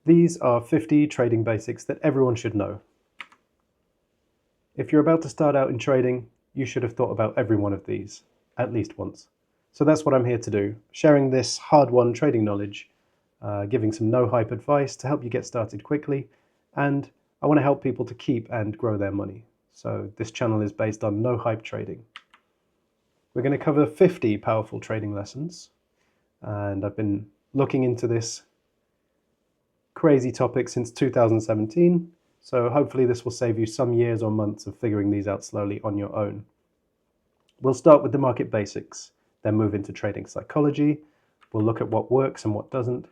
These are 50 trading basics that everyone should know. If you're about to start out in trading, you should have thought about every one of these, at least once. So that's what I'm here to do, sharing this hard-won trading knowledge, giving some no-hype advice to help you get started quickly, and I want to help people to keep and grow their money. So this channel is based on no-hype trading. We're going to cover 50 powerful trading lessons, and I've been looking into this crazy topic since 2017, so hopefully this will save you some years or months of figuring these out slowly on your own. We'll start with the market basics, then move into trading psychology. We'll look at what works and what doesn't.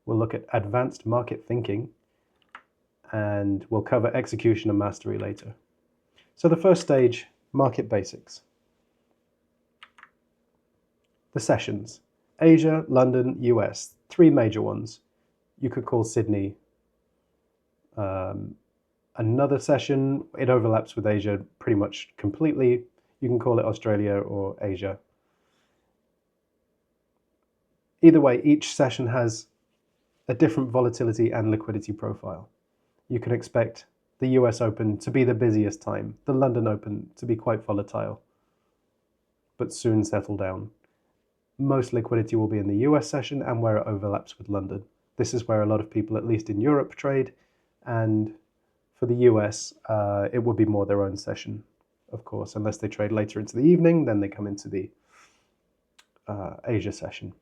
We'll look at advanced market thinking, and we'll cover execution and mastery later. So the first stage, market basics. The sessions: Asia, London, US, three major ones. You could call Sydney another session. It overlaps with Asia pretty much completely. You can call it Australia or Asia. Either way, each session has a different volatility and liquidity profile. You can expect the US Open to be the busiest time, the London Open to be quite volatile, but soon settle down. Most liquidity will be in the US session and where it overlaps with London. This is where a lot of people, at least in Europe, trade, and for the US, it would be more their own session, of course, unless they trade later into the evening, then they come into the Asia session,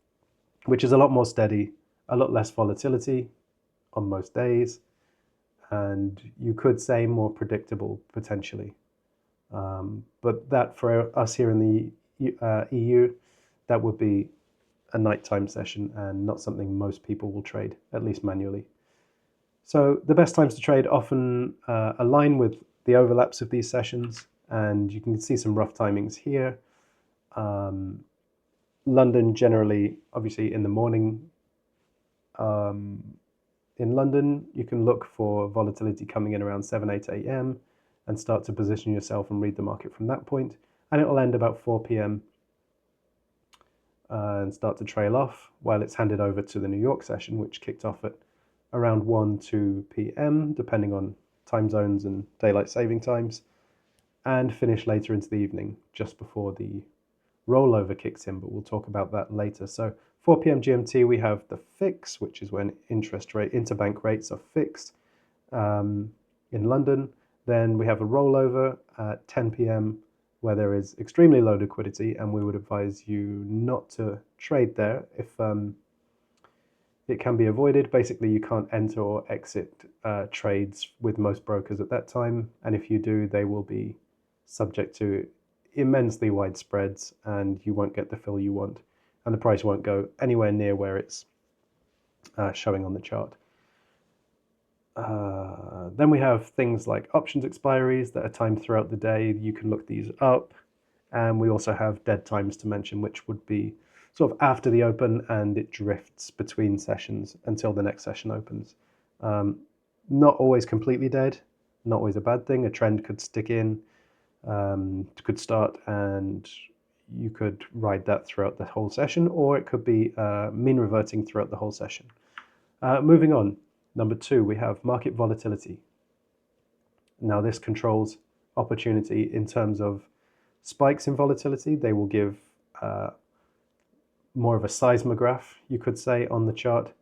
which is a lot more steady, a lot less volatility on most days, and you could say more predictable potentially. But that for us here in the EU, that would be a nighttime session and not something most people will trade, at least manually. So the best times to trade often align with the overlaps of these sessions, and you can see some rough timings here. London generally, obviously in the morning. In London, you can look for volatility coming in around 7, 8 a.m. and start to position yourself and read the market from that point. And it will end about 4 p.m. And start to trail off while it's handed over to the New York session, which kicked off at around 1, 2 p.m., depending on time zones and daylight saving times, and finish later into the evening, just before the rollover kicks in, but we'll talk about that later. So 4 p.m. GMT, we have the fix, which is when interbank rates are fixed in London. Then we have a rollover at 10 p.m. where there is extremely low liquidity, and we would advise you not to trade there if it can be avoided. Basically, you can't enter or exit trades with most brokers at that time, and if you do, they will be subject to immensely wide spreads, and you won't get the fill you want, and the price won't go anywhere near where it's showing on the chart. Then we have things like options expiries that are timed throughout the day. You can look these up. And we also have dead times to mention, which would be sort of after the open, and it drifts between sessions until the next session opens. Not always completely dead, not always a bad thing. A trend could stick in, could start, and you could ride that throughout the whole session, or it could be mean reverting throughout the whole session. Moving on. Number 2, we have market volatility. Now this controls opportunity in terms of spikes in volatility. They will give more of a seismograph, you could say, on the chart.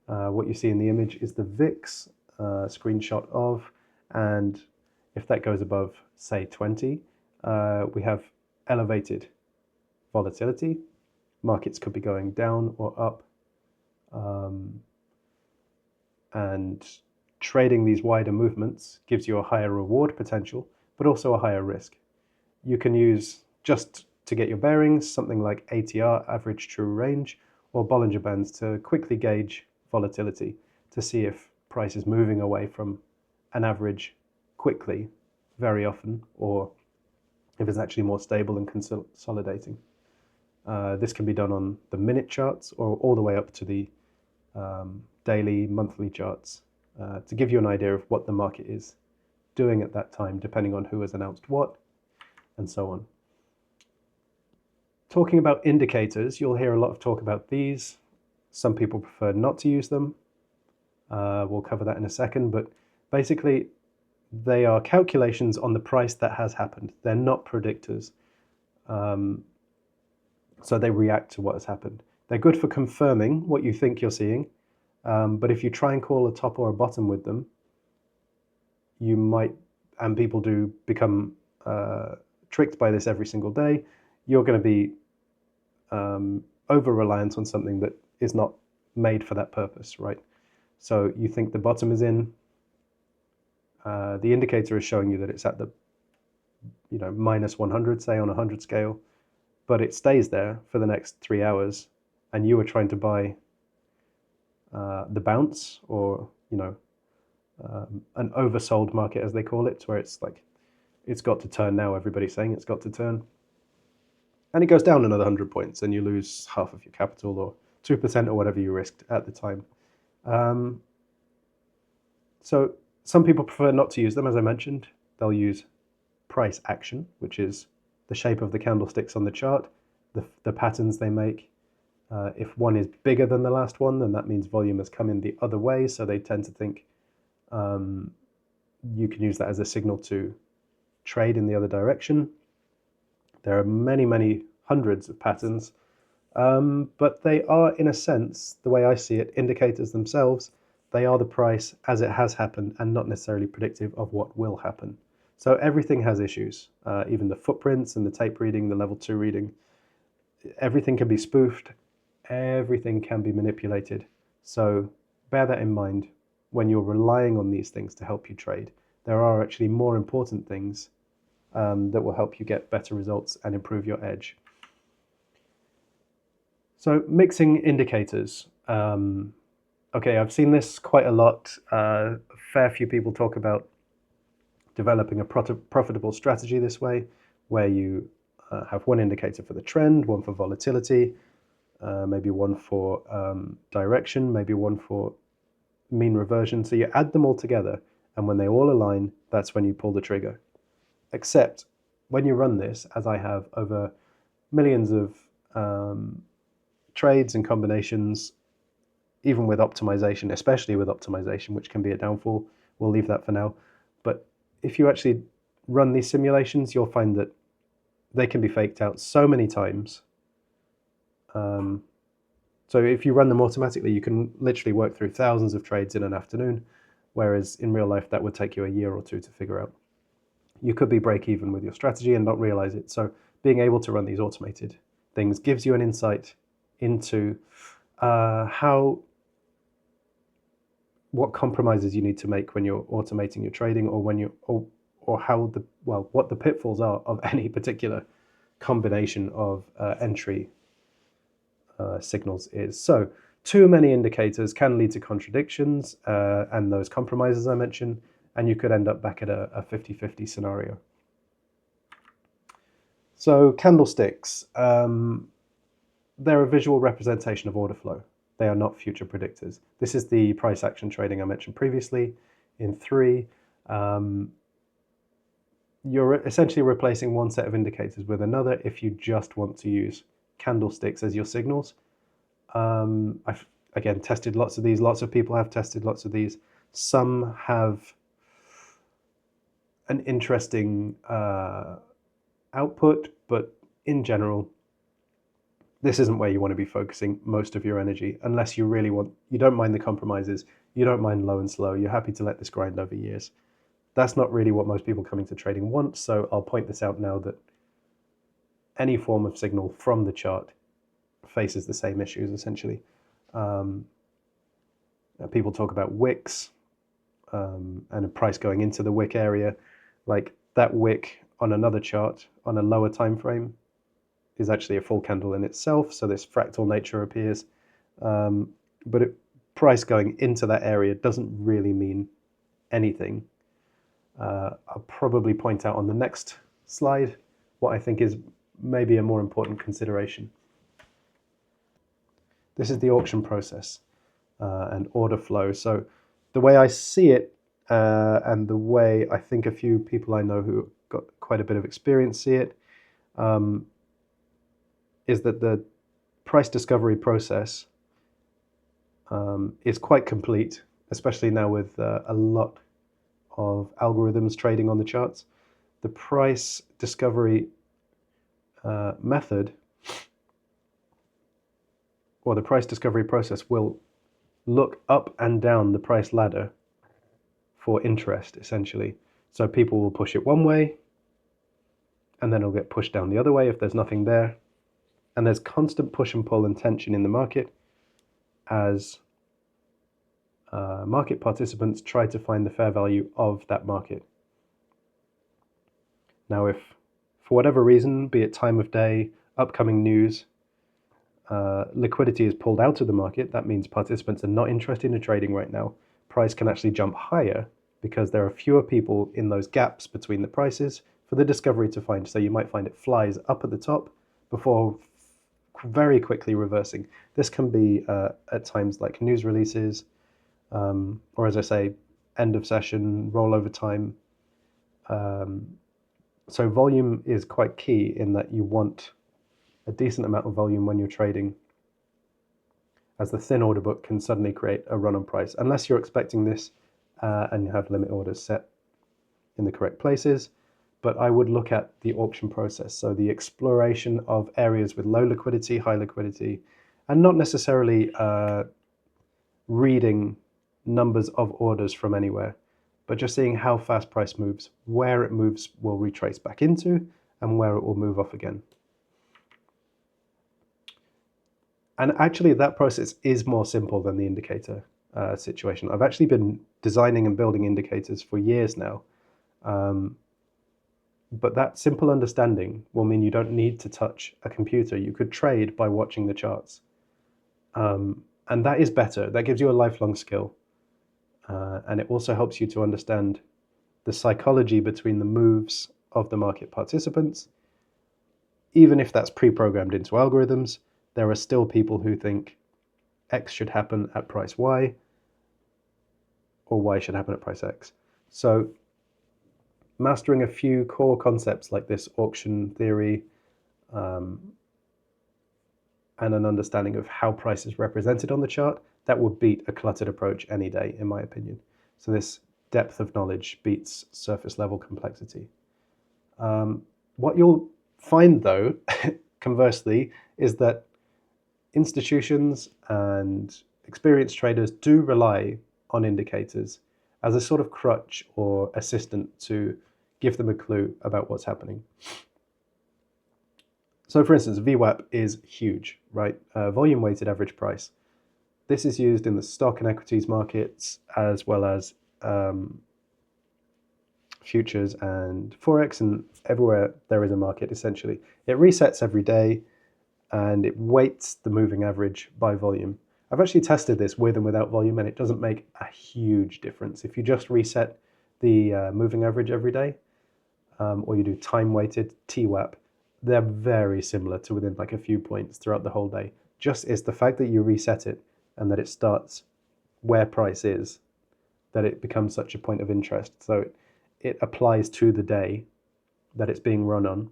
What you see in the image is the VIX screenshot of, and if that goes above, say, 20, we have elevated volatility. Markets could be going down or up. And trading these wider movements gives you a higher reward potential, but also a higher risk. You can use, just to get your bearings, something like ATR, average true range, or Bollinger Bands to quickly gauge volatility to see if price is moving away from an average quickly, very often, or if it's actually more stable and consolidating. This can be done on the minute charts or all the way up to the daily, monthly charts to give you an idea of what the market is doing at that time, depending on who has announced what, and so on. Talking about indicators, you'll hear a lot of talk about these. Some people prefer not to use them. We'll cover that in a second, but basically they are calculations on the price that has happened. They're not predictors. So they react to what has happened. They're good for confirming what you think you're seeing, but if you try and call a top or a bottom with them, you might, and people do become tricked by this every single day, you're going to be over-reliant on something that is not made for that purpose, right? So you think the bottom is in, the indicator is showing you that it's at the minus 100, say on a 100 scale, but it stays there for the next 3 hours, and you were trying to buy the bounce, or an oversold market, as they call it, where it's like it's got to turn now. Everybody's saying it's got to turn, and it goes down another 100 points, and you lose half of your capital, or 2%, or whatever you risked at the time. So some people prefer not to use them, as I mentioned. They'll use price action, which is the shape of the candlesticks on the chart, the patterns they make. If one is bigger than the last one, then that means volume has come in the other way, so they tend to think you can use that as a signal to trade in the other direction. There are many, many hundreds of patterns, but they are, in a sense, the way I see it, indicators themselves. They are the price as it has happened, and not necessarily predictive of what will happen. So everything has issues, even the footprints and the tape reading, the level 2 reading. Everything can be spoofed, everything can be manipulated. So bear that in mind when you're relying on these things to help you trade. There are actually more important things that will help you get better results and improve your edge. So mixing indicators. Okay, I've seen this quite a lot. A fair few people talk about developing a profitable strategy this way, where you have one indicator for the trend, one for volatility, maybe one for direction, maybe one for mean reversion. So you add them all together, and when they all align, that's when you pull the trigger. Except when you run this, as I have over millions of trades and combinations, even with optimization, especially with optimization, which can be a downfall, we'll leave that for now. But if you actually run these simulations, you'll find that they can be faked out so many times. So if you run them automatically, you can literally work through thousands of trades in an afternoon, whereas in real life, that would take you a year or two to figure out. You could be break even with your strategy and not realize it. So being able to run these automated things gives you an insight into what compromises you need to make when you're automating your trading, or when what the pitfalls are of any particular combination of entry signals is. So too many indicators can lead to contradictions and those compromises I mentioned, and you could end up back at a 50-50 scenario. So candlesticks, they're a visual representation of order flow. They are not future predictors. This is the price action trading I mentioned previously in 3. You're essentially replacing one set of indicators with another if you just want to use candlesticks as your signals. I've, again, tested lots of these. Lots of people have tested lots of these. Some have an interesting output, but in general, this isn't where you want to be focusing most of your energy, unless you really you don't mind the compromises, you don't mind low and slow, you're happy to let this grind over years. That's not really what most people coming to trading want, so I'll point this out now, that any form of signal from the chart faces the same issues, essentially. People talk about wicks and a price going into the wick area. Like that wick on another chart on a lower time frame is actually a full candle in itself, so this fractal nature appears. But price going into that area doesn't really mean anything. I'll probably point out on the next slide what I think is maybe a more important consideration. This is the auction process and order flow. So the way I see it, and the way I think a few people I know who got quite a bit of experience see it, is that the price discovery process is quite complete especially now with a lot of algorithms trading on the charts, the price discovery method, or the price discovery process, will look up and down the price ladder for interest, essentially. So people will push it one way, and then it'll get pushed down the other way if there's nothing there. And there's constant push and pull and tension in the market as market participants try to find the fair value of that market. Now, if for whatever reason, be it time of day, upcoming news, liquidity is pulled out of the market, that means participants are not interested in trading right now. Price can actually jump higher because there are fewer people in those gaps between the prices for the discovery to find. So you might find it flies up at the top before very quickly reversing. This can be at times like news releases, or as I say, end of session, rollover time. So volume is quite key in that you want a decent amount of volume when you're trading, as the thin order book can suddenly create a run on price, unless you're expecting this and you have limit orders set in the correct places. But I would look at the auction process, so the exploration of areas with low liquidity, high liquidity, and not necessarily reading numbers of orders from anywhere, but just seeing how fast price moves. Where it moves will retrace back into, and where it will move off again. And actually, that process is more simple than the indicator situation. I've actually been designing and building indicators for years now. But that simple understanding will mean you don't need to touch a computer. You could trade by watching the charts. And that is better. That gives you a lifelong skill. And it also helps you to understand the psychology between the moves of the market participants. Even if that's pre-programmed into algorithms, there are still people who think X should happen at price Y, or Y should happen at price X. So mastering a few core concepts like this auction theory and an understanding of how price is represented on the chart, that would beat a cluttered approach any day, in my opinion. So this depth of knowledge beats surface level complexity. What you'll find, though, conversely, is that institutions and experienced traders do rely on indicators as a sort of crutch or assistant to give them a clue about what's happening. So for instance, VWAP is huge, right? Volume weighted average price. This is used in the stock and equities markets, as well as futures and Forex, and everywhere there is a market, essentially. It resets every day, and it weights the moving average by volume. I've actually tested this with and without volume, and it doesn't make a huge difference. If you just reset the moving average every day, or you do time-weighted TWAP, they're very similar to within like a few points throughout the whole day. Just it's the fact that you reset it and that it starts where price is, that it becomes such a point of interest. So it applies to the day that it's being run on.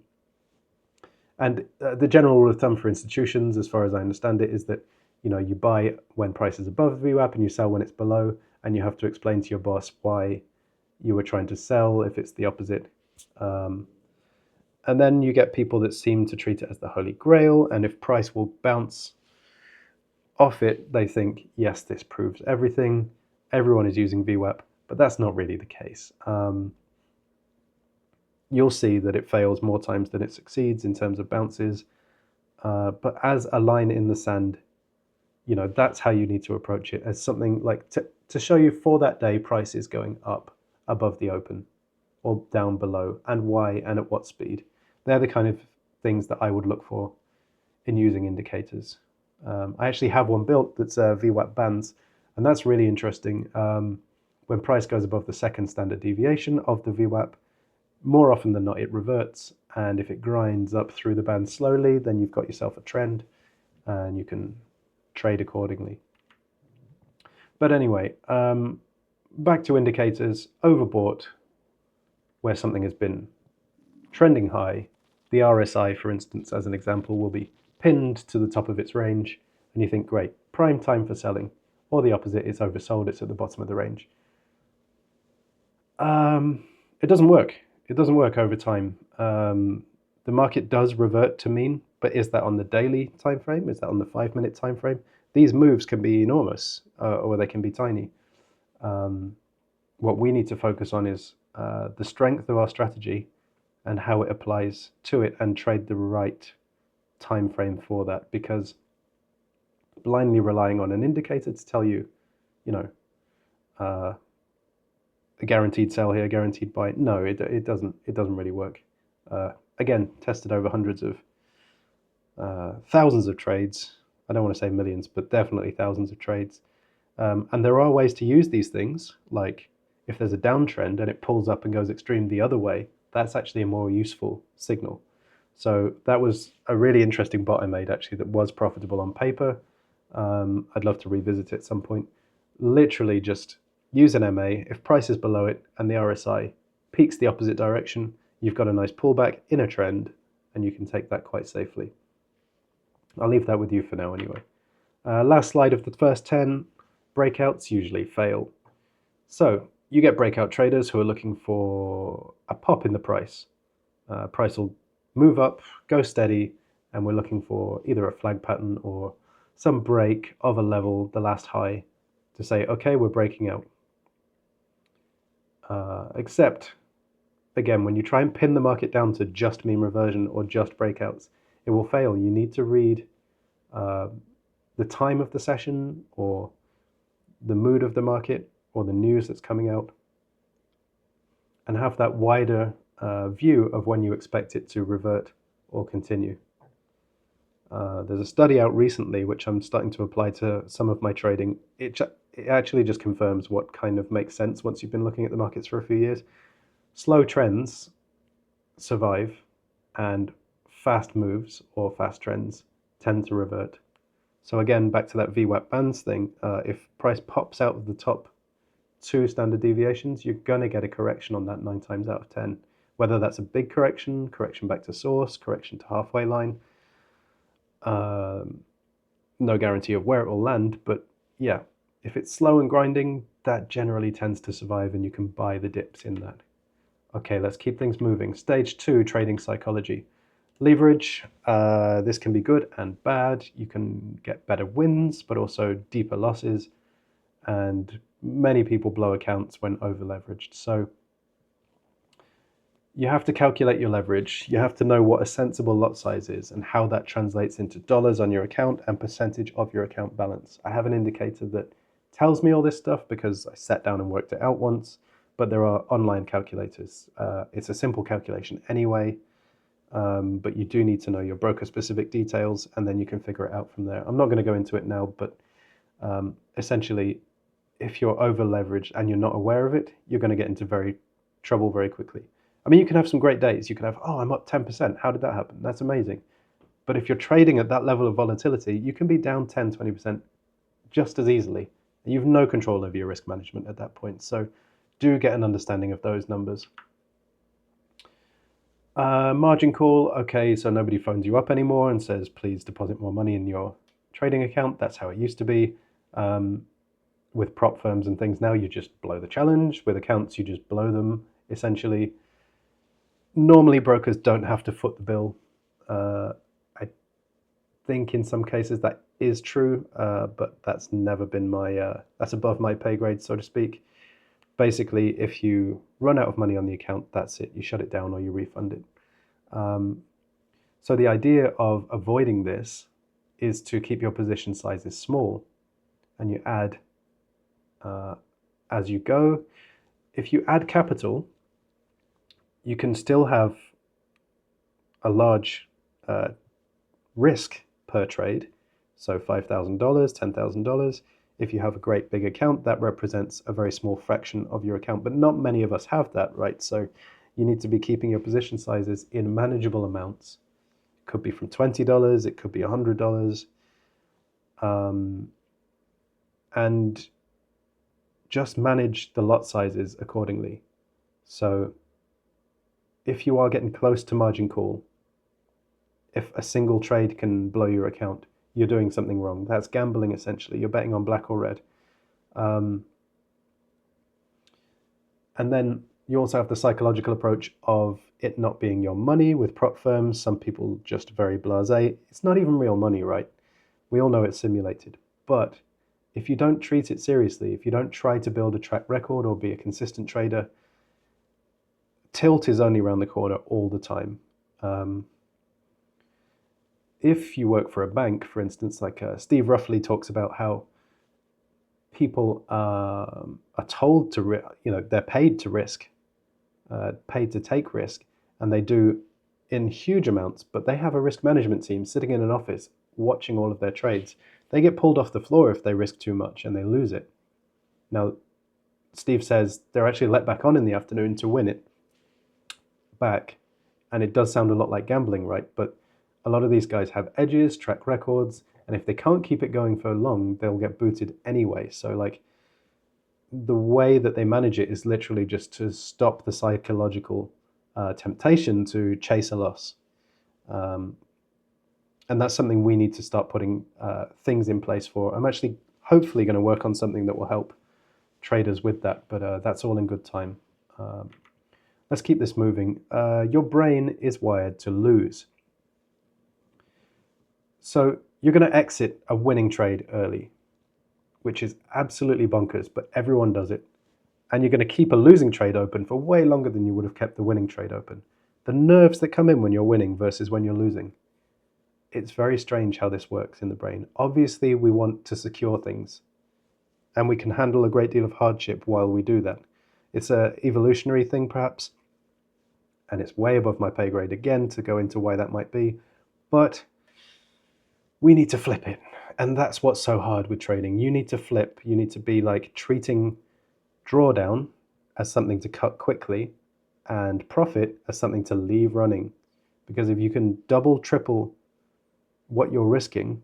And the general rule of thumb for institutions, as far as I understand it, is that you buy when price is above the VWAP and you sell when it's below, and you have to explain to your boss why you were trying to sell if it's the opposite. And then you get people that seem to treat it as the holy grail, and if price will bounce off it, they think, yes, this proves everything. Everyone is using VWAP, but that's not really the case. You'll see that it fails more times than it succeeds in terms of bounces. But as a line in the sand, that's how you need to approach it, as something like to show you for that day price is going up above the open or down below, and why and at what speed. They're the kind of things that I would look for in using indicators. I actually have one built that's VWAP bands, and that's really interesting. When price goes above the second standard deviation of the VWAP, more often than not, it reverts. And if it grinds up through the band slowly, then you've got yourself a trend and you can trade accordingly. But anyway, back to indicators. Overbought, where something has been trending high. The RSI, for instance, as an example, will be pinned to the top of its range. And you think, great, prime time for selling. or the opposite, it's oversold, it's at the bottom of the range. It doesn't work. It doesn't work over time. The market does revert to mean, but is that on the daily time frame? Is that on the 5-minute time frame? These moves can be enormous, or they can be tiny. What we need to focus on is the strength of our strategy and how it applies to it, and trade the right time frame for that. Because blindly relying on an indicator to tell you, a guaranteed sell here, guaranteed buy, no, it doesn't really work. Again, tested over hundreds of thousands of trades. I don't want to say millions, but definitely thousands of trades. And there are ways to use these things, like if there's a downtrend and it pulls up and goes extreme the other way, that's actually a more useful signal. So that was a really interesting bot I made, actually, that was profitable on paper. I'd love to revisit it at some point. Literally just use an MA. If price is below it and the RSI peaks the opposite direction, you've got a nice pullback in a trend, and you can take that quite safely. I'll leave that with you for now anyway. Last slide of the first 10. Breakouts usually fail. So you get breakout traders who are looking for a pop in the price. Price will move up, go steady, and we're looking for either a flag pattern or some break of a level, the last high, to say, okay, we're breaking out. Except, again, when you try and pin the market down to just mean reversion or just breakouts, it will fail. You need to read the time of the session, or the mood of the market, or the news that's coming out, and have that wider view of when you expect it to revert or continue. There's a study out recently which I'm starting to apply to some of my trading. It actually just confirms what kind of makes sense once you've been looking at the markets for a few years. Slow trends survive, and fast moves or fast trends tend to revert. So again, back to that VWAP bands thing, if price pops out of the top 2 standard deviations, you're going to get a correction on that 9 times out of 10. Whether that's a big correction, correction back to source, correction to halfway line, no guarantee of where it will land, but yeah, if it's slow and grinding, that generally tends to survive, and you can buy the dips in that. Okay, let's keep things moving. Stage 2, trading psychology. Leverage, this can be good and bad. You can get better wins, but also deeper losses, and many people blow accounts when over leveraged. So you have to calculate your leverage. You have to know what a sensible lot size is and how that translates into dollars on your account and percentage of your account balance. I have an indicator that tells me all this stuff because I sat down and worked it out once, but there are online calculators. It's a simple calculation anyway, but you do need to know your broker-specific details, and then you can figure it out from there. I'm not going to go into it now, but essentially, if you're over-leveraged and you're not aware of it, you're going to get into trouble very quickly. I mean, you can have some great days. You can have, oh, I'm up 10%. How did that happen? That's amazing. But if you're trading at that level of volatility, you can be down 10, 20% just as easily. And you have no control over your risk management at that point. So do get an understanding of those numbers. Margin call. Okay, so nobody phones you up anymore and says, please deposit more money in your trading account. That's how it used to be. With prop firms and things now, you just blow the challenge. With accounts, you just blow them, essentially. Normally, brokers don't have to foot the bill. I think in some cases that is true, but that's never been that's above my pay grade, so to speak. Basically, if you run out of money on the account, that's it. You shut it down or you refund it. So the idea of avoiding this is to keep your position sizes small, and you add as you go. If you add capital, you can still have a large risk per trade. So $5,000, $10,000. If you have a great big account, that represents a very small fraction of your account, but not many of us have that, right? So you need to be keeping your position sizes in manageable amounts. It could be from $20, it could be $100. And just manage the lot sizes accordingly. So if you are getting close to margin call, if a single trade can blow your account, you're doing something wrong. That's gambling, essentially. You're betting on black or red. And then you also have the psychological approach of it not being your money with prop firms. Some people just very blasé. It's not even real money, right? We all know it's simulated. But if you don't treat it seriously, if you don't try to build a track record or be a consistent trader, tilt is only around the corner all the time. If you work for a bank, for instance, like Steve Ruffley talks about how people are told to, they're paid to risk, paid to take risk, and they do in huge amounts, but they have a risk management team sitting in an office watching all of their trades. They get pulled off the floor if they risk too much and they lose it. Now, Steve says they're actually let back on in the afternoon to win it back. And it does sound a lot like gambling, right? But a lot of these guys have edges, track records, and if they can't keep it going for long, they'll get booted anyway. So like the way that they manage it is literally just to stop the psychological temptation to chase a loss. And that's something we need to start putting things in place for. I'm actually hopefully going to work on something that will help traders with that, but that's all in good time. Let's keep this moving. Your brain is wired to lose. So you're going to exit a winning trade early, which is absolutely bonkers, but everyone does it. And you're going to keep a losing trade open for way longer than you would have kept the winning trade open. The nerves that come in when you're winning versus when you're losing. It's very strange how this works in the brain. Obviously, we want to secure things, and we can handle a great deal of hardship while we do that. It's an evolutionary thing, perhaps, and it's way above my pay grade again to go into why that might be, but we need to flip it. And that's what's so hard with trading. You need to flip. You need to be like treating drawdown as something to cut quickly and profit as something to leave running. Because if you can double, triple what you're risking,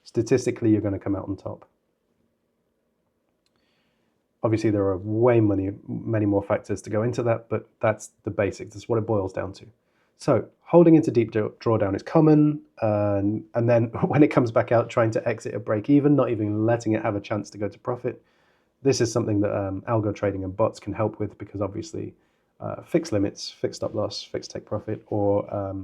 statistically, you're going to come out on top. Obviously, there are many more factors to go into that, but that's the basics. That's what it boils down to. So holding into deep drawdown is common, and then when it comes back out, trying to exit at break even, not even letting it have a chance to go to profit. This is something that algo trading and bots can help with, because obviously fixed limits, fixed stop loss, fixed take profit, or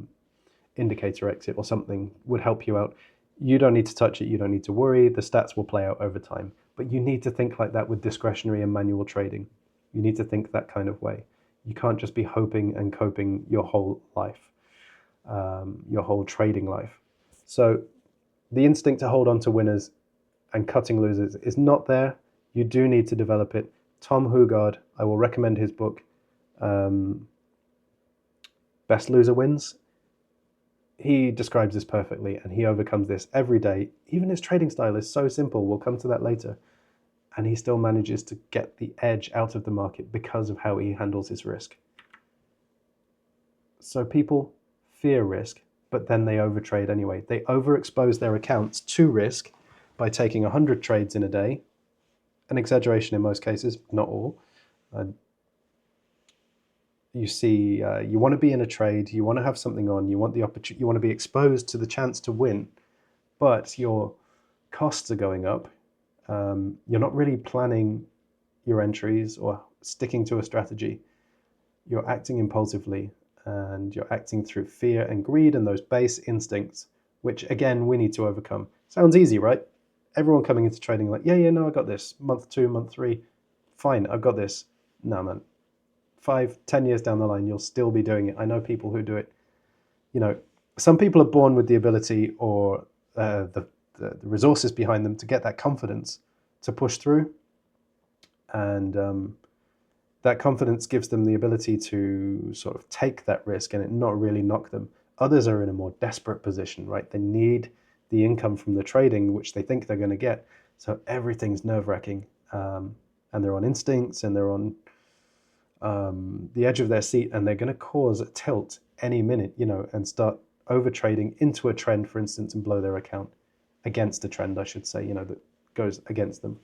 indicator exit or something would help you out. You don't need to touch it. You don't need to worry. The stats will play out over time. But you need to think like that with discretionary and manual trading. You need to think that kind of way. You can't just be hoping and coping your whole life, your whole trading life. So the instinct to hold on to winners and cutting losers is not there. You do need to develop it. Tom Hugard, I will recommend his book, Best Loser Wins. He describes this perfectly, and he overcomes this every day. Even his trading style is so simple. We'll come to that later. And he still manages to get the edge out of the market because of how he handles his risk. So people fear risk, but then they overtrade anyway. They overexpose their accounts to risk by taking 100 trades in a day. An exaggeration in most cases, not all. You see, you want to be in a trade, you want to have something on, you want the opportunity, you want to be exposed to the chance to win, but your costs are going up. You're not really planning your entries or sticking to a strategy. You're acting impulsively, and you're acting through fear and greed and those base instincts, which again, we need to overcome. Sounds easy, right? Everyone coming into trading like, yeah, no, I got this. Month 2, month 3, fine, I've got this. No, man. 5, 10 years down the line, you'll still be doing it. I know people who do it. Some people are born with the ability or the resources behind them to get that confidence to push through. And that confidence gives them the ability to sort of take that risk and it not really knock them. Others are in a more desperate position, right? They need the income from the trading, which they think they're going to get. So everything's nerve-wracking. And they're on instincts, and they're on the edge of their seat, and they're going to cause a tilt any minute, and start overtrading into a trend, for instance, and blow their account against a trend, I should say, that goes against them.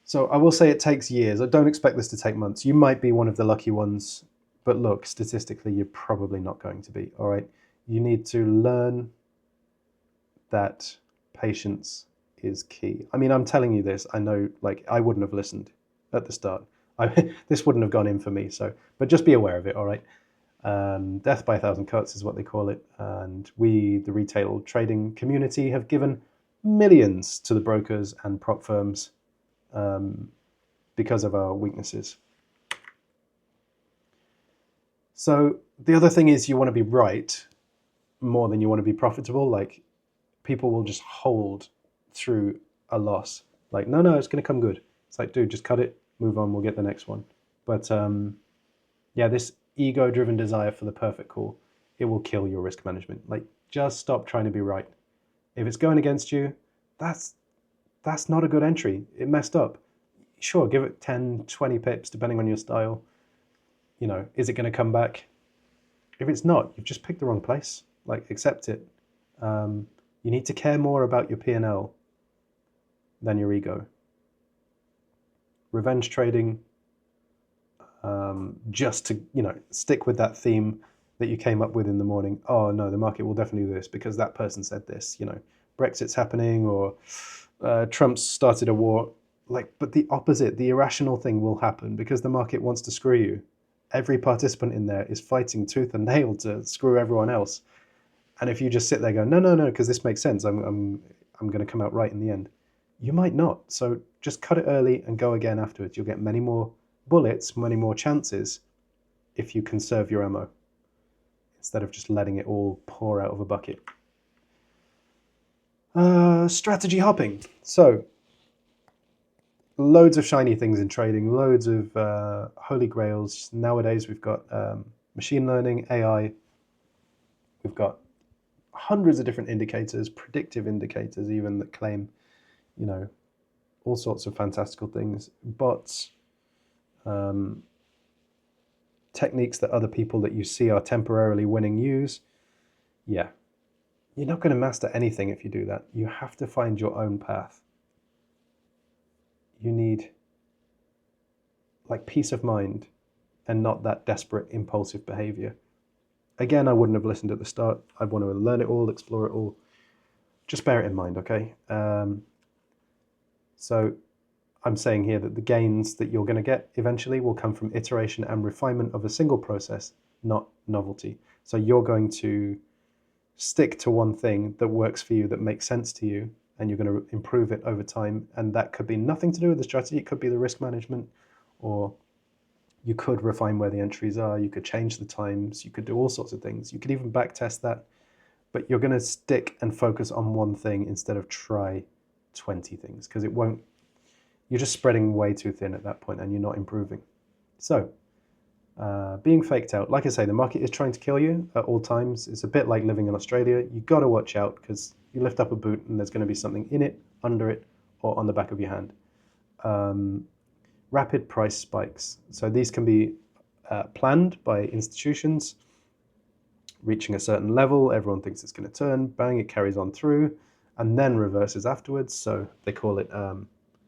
So I will say it takes years. I don't expect this to take months. You might be one of the lucky ones, but look, statistically, you're probably not going to be, all right? You need to learn that patience is key. I mean, I'm telling you this. I know, like, I wouldn't have listened at the start. This wouldn't have gone in for me. So, but just be aware of it. All right. Death by a thousand cuts is what they call it. And we, the retail trading community, have given millions to the brokers and prop firms because of our weaknesses. So the other thing is you want to be right more than you want to be profitable. Like, people will just hold through a loss. Like, no, it's going to come good. It's like, dude, just cut it, move on, we'll get the next one. But yeah, this ego-driven desire for the perfect call, it will kill your risk management. Like, just stop trying to be right. If it's going against you, that's not a good entry. It messed up. Sure, give it 10, 20 pips, depending on your style. You know, is it going to come back? If it's not, you've just picked the wrong place. Like, accept it. You need to care more about your P&L than your ego. Revenge trading, just to, you know, stick with that theme that you came up with in the morning. Oh no, the market will definitely do this because that person said this. You know, Brexit's happening, or Trump's started a war. Like, but the opposite, the irrational thing will happen because the market wants to screw you. Every participant in there is fighting tooth and nail to screw everyone else. And if you just sit there going, no, because this makes sense, I'm going to come out right in the end, you might not. So just cut it early and go again afterwards. You'll get many more bullets, many more chances if you conserve your ammo instead of just letting it all pour out of a bucket. Strategy hopping. So loads of shiny things in trading, loads of holy grails. Nowadays we've got machine learning, AI. We've got hundreds of different indicators, predictive indicators even, that claim, you know, all sorts of fantastical things. Bots, techniques that other people that you see are temporarily winning use. Yeah, you're not going to master anything if you do that. You have to find your own path. You need, like, peace of mind and not that desperate, impulsive behavior. Again, I wouldn't have listened at the start. I'd want to learn it all, explore it all. Just bear it in mind, okay? So I'm saying here that the gains that you're going to get eventually will come from iteration and refinement of a single process, not novelty. So you're going to stick to one thing that works for you, that makes sense to you, and you're going to improve it over time. And that could be nothing to do with the strategy. It could be the risk management, or you could refine where the entries are. You could change the times. You could do all sorts of things. You could even back test that. But you're going to stick and focus on one thing instead of try 20 things, because it won't. You're just spreading way too thin at that point and you're not improving. So being faked out, like I say, the market is trying to kill you at all times. It's a bit like living in Australia. You've got to watch out because you lift up a boot and there's going to be something in it, under it, or on the back of your hand. Rapid price spikes. So these can be planned by institutions, reaching a certain level. Everyone thinks it's going to turn, bang, it carries on through and then reverses afterwards. So they call it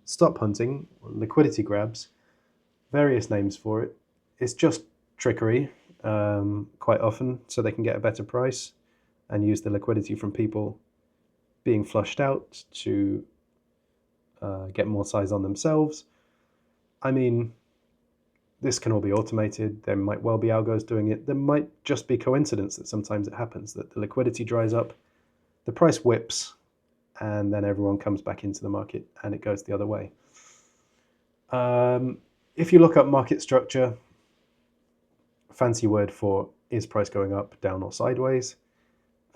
stop hunting, or liquidity grabs, various names for it. It's just trickery quite often, so they can get a better price and use the liquidity from people being flushed out to get more size on themselves. I mean, this can all be automated. There might well be algos doing it. There might just be coincidence that sometimes it happens that the liquidity dries up, the price whips, and then everyone comes back into the market and it goes the other way. If you look up market structure, fancy word for is price going up, down, or sideways.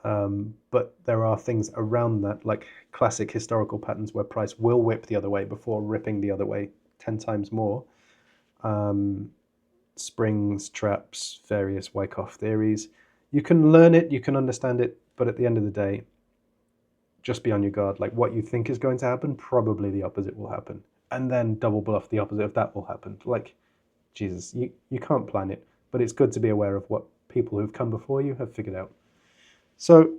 But there are things around that, like classic historical patterns where price will whip the other way before ripping the other way 10 times more. Springs, traps, various Wyckoff theories. You can learn it, you can understand it, but at the end of the day, just be on your guard. Like, what you think is going to happen, probably the opposite will happen. And then double bluff the opposite of that will happen. Like, Jesus, you can't plan it, but it's good to be aware of what people who've come before you have figured out. So,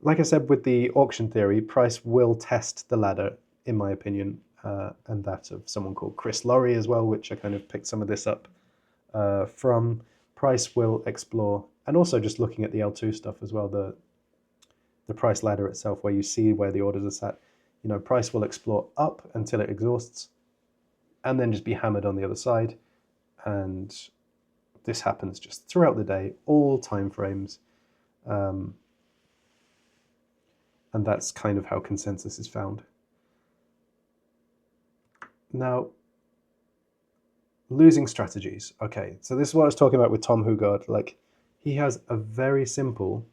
like I said, with the auction theory, price will test the ladder, in my opinion, and that of someone called Chris Laurie as well, which I kind of picked some of this up from. Price will explore, and also just looking at the L2 stuff as well, the the price ladder itself, where you see where the orders are sat. You know, price will explore up until it exhausts and then just be hammered on the other side. And this happens just throughout the day, all time frames. And that's kind of how consensus is found. Now, losing strategies. Okay, so this is what I was talking about with Tom Hugard. Like, he has a very simple,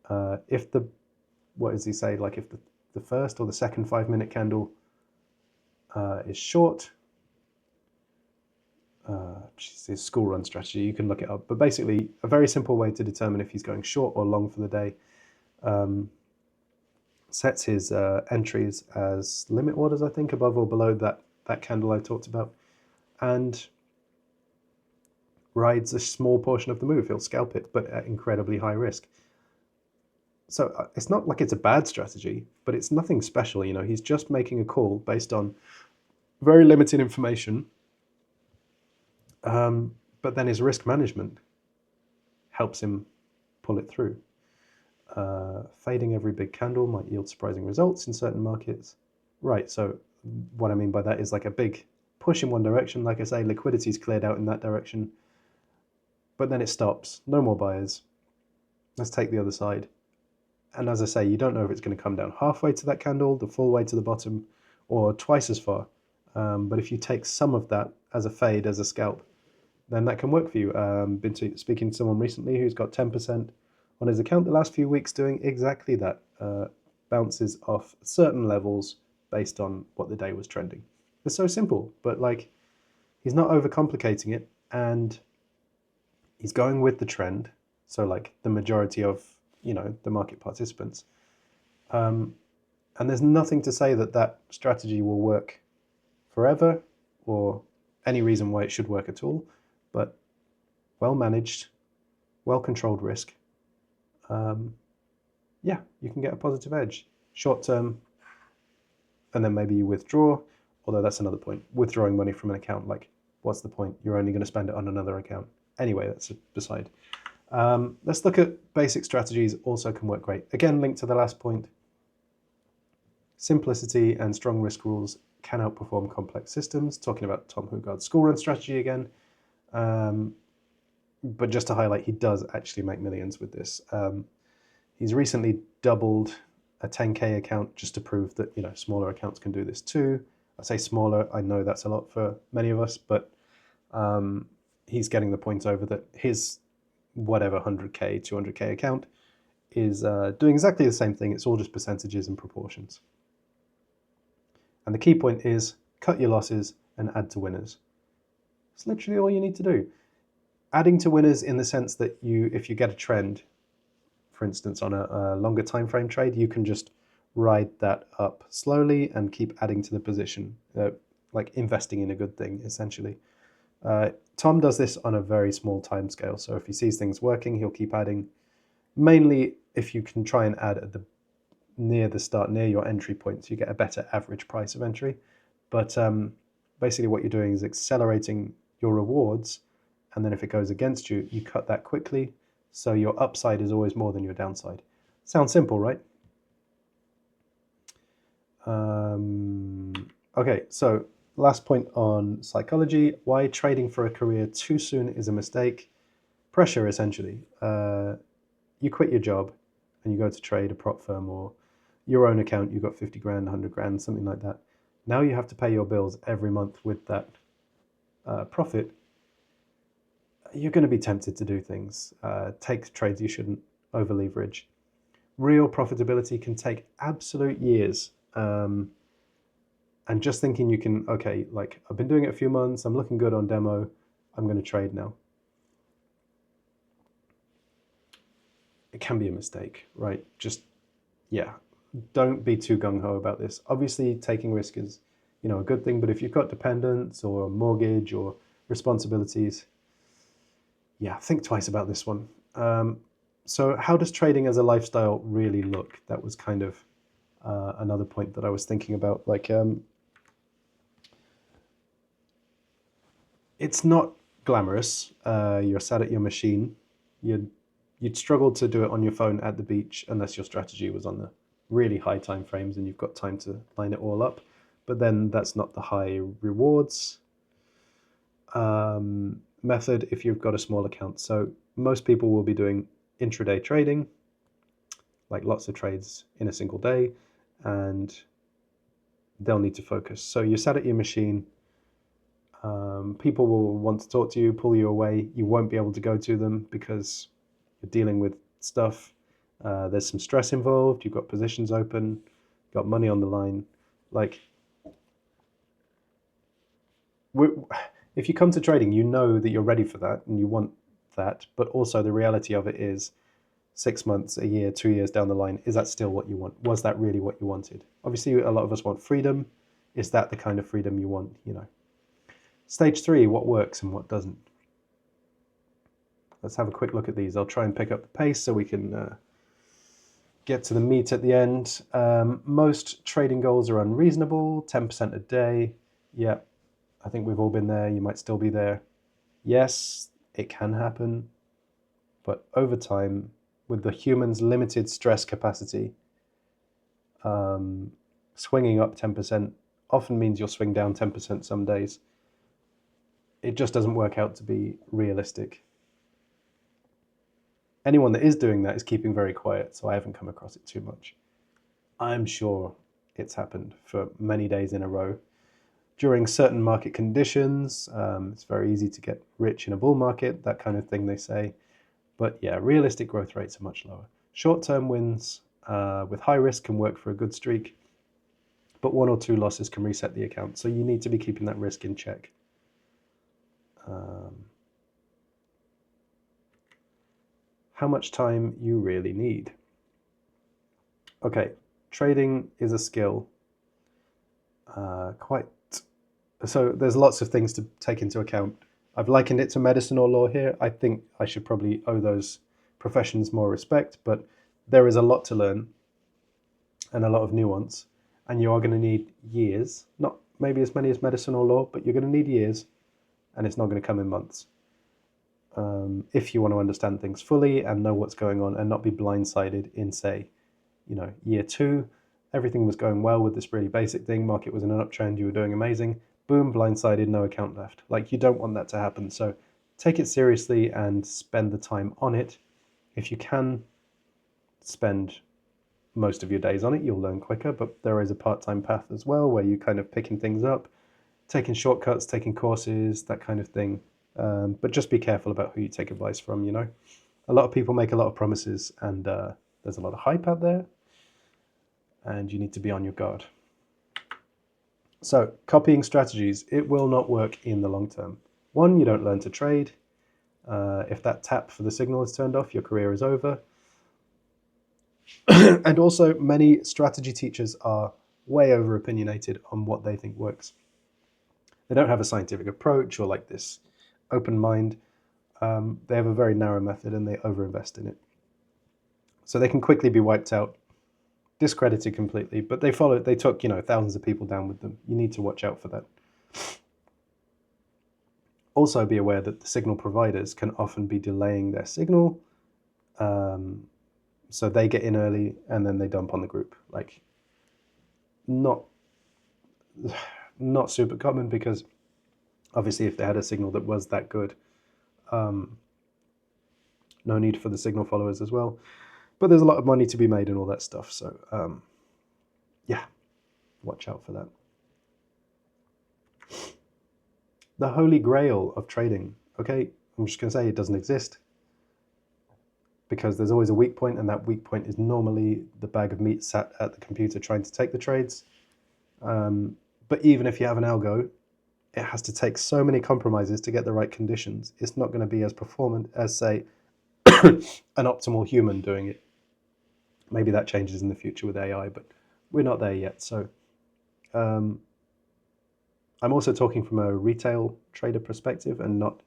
what does he say? Like, if the first or the second 5-minute candle is short, his school run strategy, you can look it up. But basically, a very simple way to determine if he's going short or long for the day. Sets his entries as limit orders, I think, above or below that candle I talked about, and rides a small portion of the move. He'll scalp it, but at incredibly high risk. So it's not like it's a bad strategy, but it's nothing special. You know, he's just making a call based on very limited information. But then his risk management helps him pull it through. Fading every big candle might yield surprising results in certain markets. Right, so what I mean by that is like a big push in one direction. Like I say, liquidity's cleared out in that direction, but then it stops. No more buyers. Let's take the other side. And as I say, you don't know if it's going to come down halfway to that candle, the full way to the bottom, or twice as far. But if you take some of that as a fade, as a scalp, then that can work for you. Been speaking to someone recently who's got 10% on his account the last few weeks doing exactly that. Bounces off certain levels based on what the day was trending. It's so simple, but like, he's not overcomplicating it, and he's going with the trend. So like the majority of, you know, the market participants. And there's nothing to say that strategy will work forever or any reason why it should work at all, but well managed, well controlled risk. Yeah, you can get a positive edge. Short term, and then maybe you withdraw, although that's another point. Withdrawing money from an account, like, what's the point? You're only going to spend it on another account. Anyway, that's beside. Let's look at basic strategies, also can work great. Again, linked to the last point. Simplicity and strong risk rules can outperform complex systems. Talking about Tom Hugard's school run strategy again. But just to highlight, he does actually make millions with this. He's recently doubled a 10K account just to prove that, you know, smaller accounts can do this too. I say smaller, I know that's a lot for many of us, but he's getting the point over that his whatever 100K, 200K account is doing exactly the same thing. It's all just percentages and proportions. And the key point is cut your losses and add to winners. It's literally all you need to do. Adding to winners in the sense that if you get a trend, for instance, on a longer time frame trade, you can just ride that up slowly and keep adding to the position, like investing in a good thing, essentially. Tom does this on a very small time scale, so if he sees things working, he'll keep adding. Mainly, if you can try and add at near the start, near your entry point, so you get a better average price of entry. But basically what you're doing is accelerating your rewards, and then if it goes against you, you cut that quickly, so your upside is always more than your downside. Sounds simple, right? Okay, so last point on psychology. Why trading for a career too soon is a mistake. Pressure, essentially. You quit your job and you go to trade a prop firm or your own account, you've got 50 grand, 100 grand, something like that. Now you have to pay your bills every month with that profit. You're going to be tempted to do things. Take trades you shouldn't, over leverage. Real profitability can take absolute years. And just thinking you can, okay, like I've been doing it a few months, I'm looking good on demo, I'm going to trade now. It can be a mistake, right? Just, yeah, don't be too gung-ho about this. Obviously, taking risk is, you know, a good thing, but if you've got dependents or a mortgage or responsibilities, yeah, think twice about this one. So how does trading as a lifestyle really look? That was kind of another point that I was thinking about. Like, it's not glamorous. You're sat at your machine. You you'd struggle to do it on your phone at the beach unless your strategy was on the really high time frames and you've got time to line it all up. But then that's not the high rewards method if you've got a small account. So most people will be doing intraday trading, like lots of trades in a single day, and they'll need to focus. So you're sat at your machine. People will want to talk to you, pull you away. You won't be able to go to them because you're dealing with stuff. There's some stress involved. You've got positions open, got money on the line. Like, if you come to trading, you know that you're ready for that and you want that. But also the reality of it is 6 months, a year, 2 years down the line, is that still what you want? Was that really what you wanted? Obviously, a lot of us want freedom. Is that the kind of freedom you want? Stage 3, what works and what doesn't. Let's have a quick look at these. I'll try and pick up the pace so we can get to the meat at the end. Most trading goals are unreasonable, 10% a day. Yeah, I think we've all been there. You might still be there. Yes, it can happen. But over time, with the human's limited stress capacity, swinging up 10% often means you'll swing down 10% some days. It just doesn't work out to be realistic. Anyone that is doing that is keeping very quiet, so I haven't come across it too much. I'm sure it's happened for many days in a row. During certain market conditions, it's very easy to get rich in a bull market, that kind of thing they say. But yeah, realistic growth rates are much lower. Short-term wins with high risk can work for a good streak, but 1 or 2 losses can reset the account. So you need to be keeping that risk in check. How much time you really need. Okay, trading is a skill. So there's lots of things to take into account. I've likened it to medicine or law here. I think I should probably owe those professions more respect, but there is a lot to learn and a lot of nuance, and you are going to need years, not maybe as many as medicine or law, but you're going to need years, and it's not going to come in months. If you want to understand things fully and know what's going on and not be blindsided in, say, year 2, everything was going well with this really basic thing, market was in an uptrend, you were doing amazing, boom, blindsided, no account left. Like, you don't want that to happen. So take it seriously and spend the time on it. If you can spend most of your days on it, you'll learn quicker, but there is a part-time path as well where you're kind of picking things up, taking shortcuts, taking courses, that kind of thing. But just be careful about who you take advice from, A lot of people make a lot of promises, and there's a lot of hype out there, and you need to be on your guard. So, copying strategies, it will not work in the long term. 1, you don't learn to trade. If that tap for the signal is turned off, your career is over. And also, many strategy teachers are way over opinionated on what they think works. They don't have a scientific approach or like this open mind. They have a very narrow method and they overinvest in it. So they can quickly be wiped out, discredited completely, but they took, thousands of people down with them. You need to watch out for that. Also be aware that the signal providers can often be delaying their signal. So they get in early and then they dump on the group. Like, not super common, because obviously if they had a signal that was that good, no need for the signal followers as well. But there's a lot of money to be made and all that stuff. So yeah, watch out for that. The holy grail of trading. Okay, I'm just going to say it doesn't exist, because there's always a weak point, and that weak point is normally the bag of meat sat at the computer trying to take the trades. But even if you have an algo, it has to take so many compromises to get the right conditions. It's not going to be as performant as, say, an optimal human doing it. Maybe that changes in the future with AI, but we're not there yet. So I'm also talking from a retail trader perspective and not,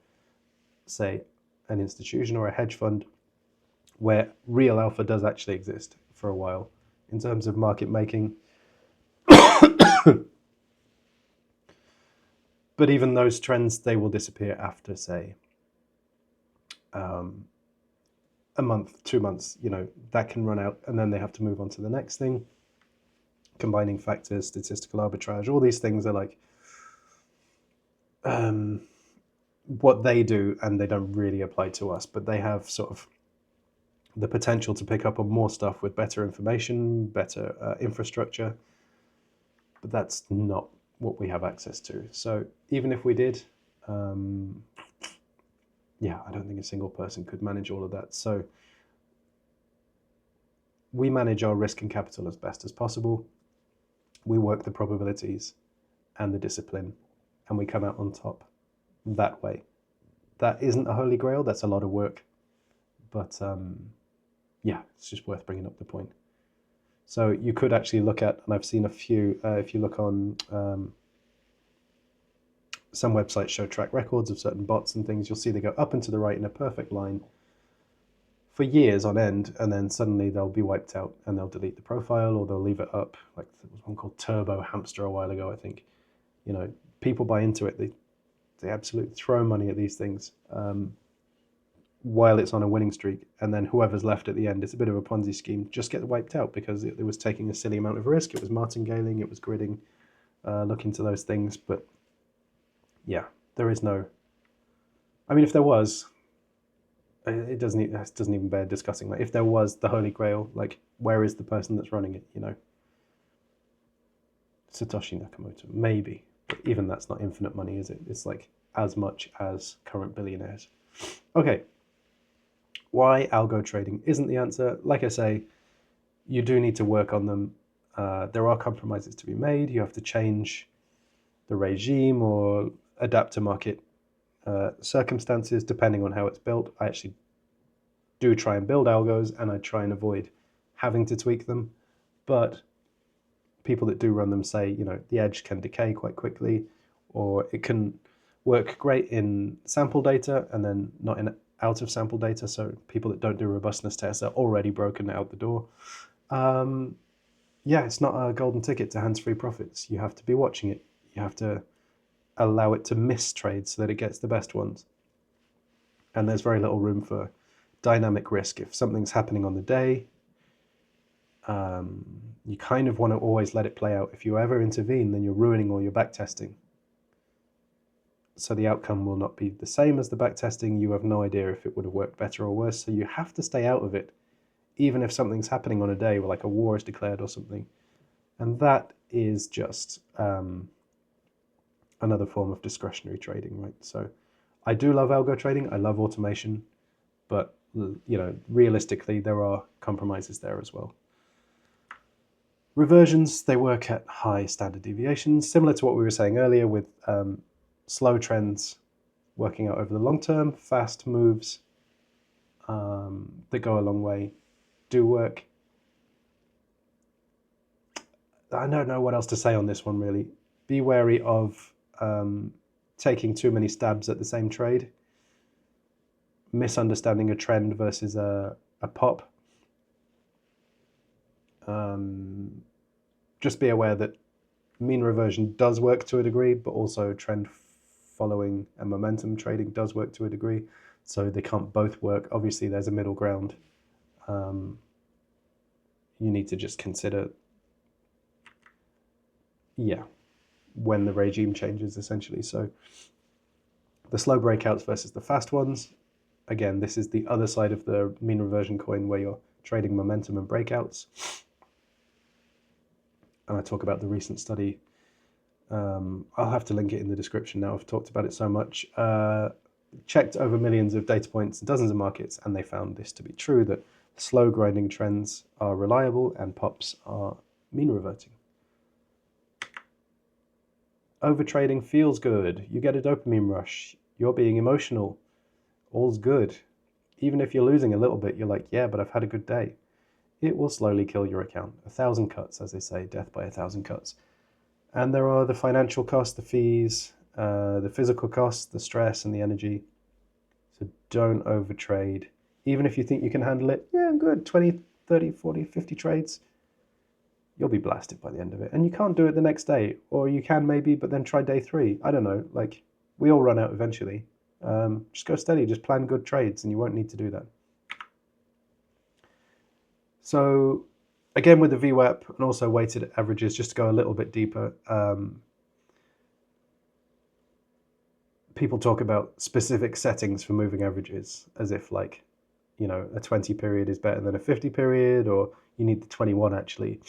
say, an institution or a hedge fund, where real alpha does actually exist for a while in terms of market making. But even those trends, they will disappear after, say, a a month, 2 months, that can run out, and then they have to move on to the next thing. Combining factors, statistical arbitrage, all these things are like what they do, and they don't really apply to us, but they have sort of the potential to pick up on more stuff with better information, better infrastructure, but that's not what we have access to. So even if we did, I don't think a single person could manage all of that. So we manage our risk and capital as best as possible. We work the probabilities and the discipline, and we come out on top that way. That isn't a holy grail, that's a lot of work, but it's just worth bringing up the point. So you could actually look at, and I've seen a few, if you look on some websites show track records of certain bots and things, you'll see they go up and to the right in a perfect line for years on end, and then suddenly they'll be wiped out and they'll delete the profile, or they'll leave it up. Like there was one called Turbo Hamster a while ago, I think. People buy into it. They absolutely throw money at these things while it's on a winning streak, and then whoever's left at the end, it's a bit of a Ponzi scheme, just get wiped out because it was taking a silly amount of risk. It was martingale, it was gridding. Look into those things, but yeah, there is no. I mean, if there was, it doesn't even bear discussing. Like, if there was the Holy Grail, like, where is the person that's running it? Satoshi Nakamoto, maybe, but even that's not infinite money, is it? It's like as much as current billionaires. Okay, why algo trading isn't the answer? Like I say, you do need to work on them. There are compromises to be made. You have to change the regime or adapt to market circumstances depending on how it's built. I actually do try and build algos, and I try and avoid having to tweak them, but people that do run them say, the edge can decay quite quickly, or it can work great in sample data and then not in out of sample data. So people that don't do robustness tests are already broken out the door. It's not a golden ticket to hands-free profits. You have to be watching it. You have to allow it to miss trades so that it gets the best ones. And there's very little room for dynamic risk. If something's happening on the day, you kind of want to always let it play out. If you ever intervene, then you're ruining all your backtesting. So the outcome will not be the same as the backtesting. You have no idea if it would have worked better or worse. So you have to stay out of it, even if something's happening on a day where like a war is declared or something. And that is just another form of discretionary trading, right? So I do love algo trading. I love automation, but realistically, there are compromises there as well. Reversions, they work at high standard deviations, similar to what we were saying earlier with slow trends working out over the long term. Fast moves that go a long way do work. I don't know what else to say on this one, really. Be wary of taking too many stabs at the same trade, misunderstanding a trend versus a pop. Just be aware that mean reversion does work to a degree, but also trend following and momentum trading does work to a degree. So they can't both work. Obviously, there's a middle ground. You need to just consider, when the regime changes, essentially. So the slow breakouts versus the fast ones. Again, this is the other side of the mean reversion coin where you're trading momentum and breakouts. And I talk about the recent study. I'll have to link it in the description now. I've talked about it so much. Checked over millions of data points in dozens of markets, and they found this to be true, that slow grinding trends are reliable and pops are mean reverting. Overtrading feels good. You get a dopamine rush. You're being emotional. All's good. Even if you're losing a little bit, you're like, yeah, but I've had a good day. It will slowly kill your account. 1,000 cuts, as they say, death by 1,000 cuts. And there are the financial costs, the fees, the physical costs, the stress and the energy. So don't overtrade. Even if you think you can handle it, yeah, good, 20, 30, 40, 50 trades, you'll be blasted by the end of it. And you can't do it the next day, or you can maybe, but then try day 3. I don't know, like, we all run out eventually. Just go steady, just plan good trades, and you won't need to do that. So again, with the VWAP and also weighted averages, just to go a little bit deeper, people talk about specific settings for moving averages as if like, a 20 period is better than a 50 period, or you need the 21 actually,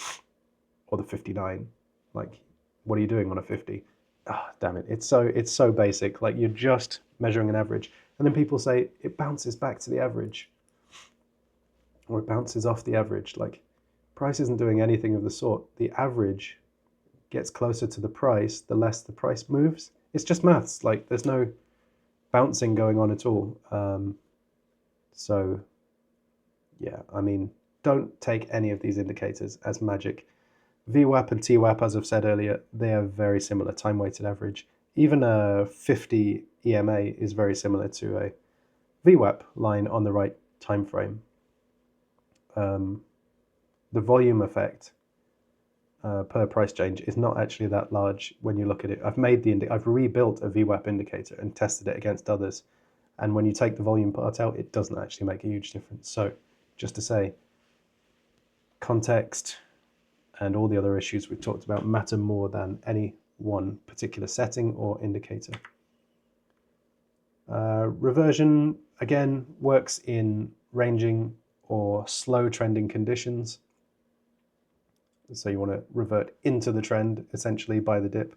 or the 59. Like, what are you doing on a 50? Ah, damn it. It's so basic. Like, you're just measuring an average. And then people say it bounces back to the average, or it bounces off the average. Like, price isn't doing anything of the sort. The average gets closer to the price, the less the price moves. It's just maths. Like, there's no bouncing going on at all. So, yeah, I mean, don't take any of these indicators as magic. VWAP and TWAP, as I've said earlier, they are very similar, time-weighted average. Even a 50 EMA is very similar to a VWAP line on the right time frame. The volume effect per price change is not actually that large when you look at it. I've rebuilt a VWAP indicator and tested it against others, and when you take the volume part out, it doesn't actually make a huge difference. So, just to say, context and all the other issues we've talked about matter more than any one particular setting or indicator. Reversion, again, works in ranging or slow trending conditions. So you want to revert into the trend, essentially, by the dip.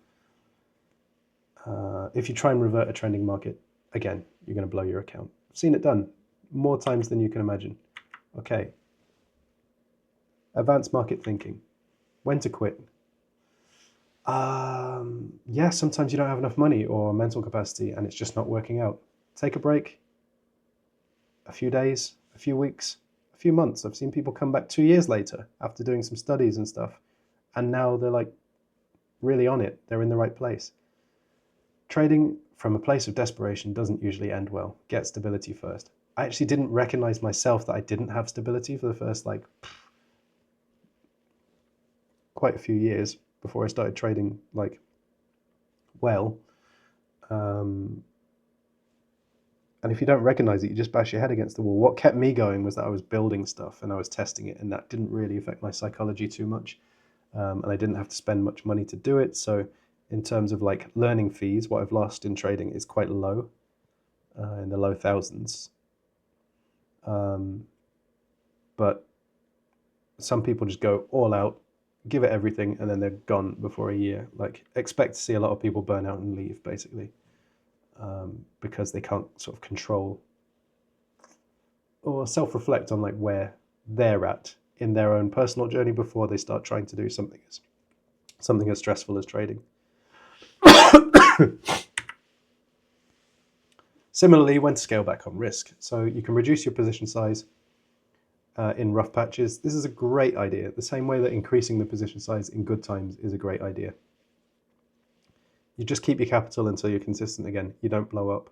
If you try and revert a trending market, again, you're going to blow your account. I've seen it done more times than you can imagine. Okay. Advanced market thinking. When to quit? Yeah, sometimes you don't have enough money or mental capacity and it's just not working out. Take a break. A few days, a few weeks, a few months. I've seen people come back 2 years later after doing some studies and stuff, and now they're like really on it. They're in the right place. Trading from a place of desperation doesn't usually end well. Get stability first. I actually didn't recognize myself that I didn't have stability for the first quite a few years before I started trading well. And if you don't recognize it, you just bash your head against the wall. What kept me going was that I was building stuff and I was testing it, and that didn't really affect my psychology too much. And I didn't have to spend much money to do it. So in terms of learning fees, what I've lost in trading is quite low, in the low thousands. But some people just go all out, give it everything, and then they're gone before a year. Expect to see a lot of people burn out and leave, basically. Because they can't sort of control or self-reflect on where they're at in their own personal journey before they start trying to do something as stressful as trading. Similarly, when to scale back on risk. So you can reduce your position size in rough patches. This is a great idea, the same way that increasing the position size in good times is a great idea. You just keep your capital until you're consistent again. You don't blow up.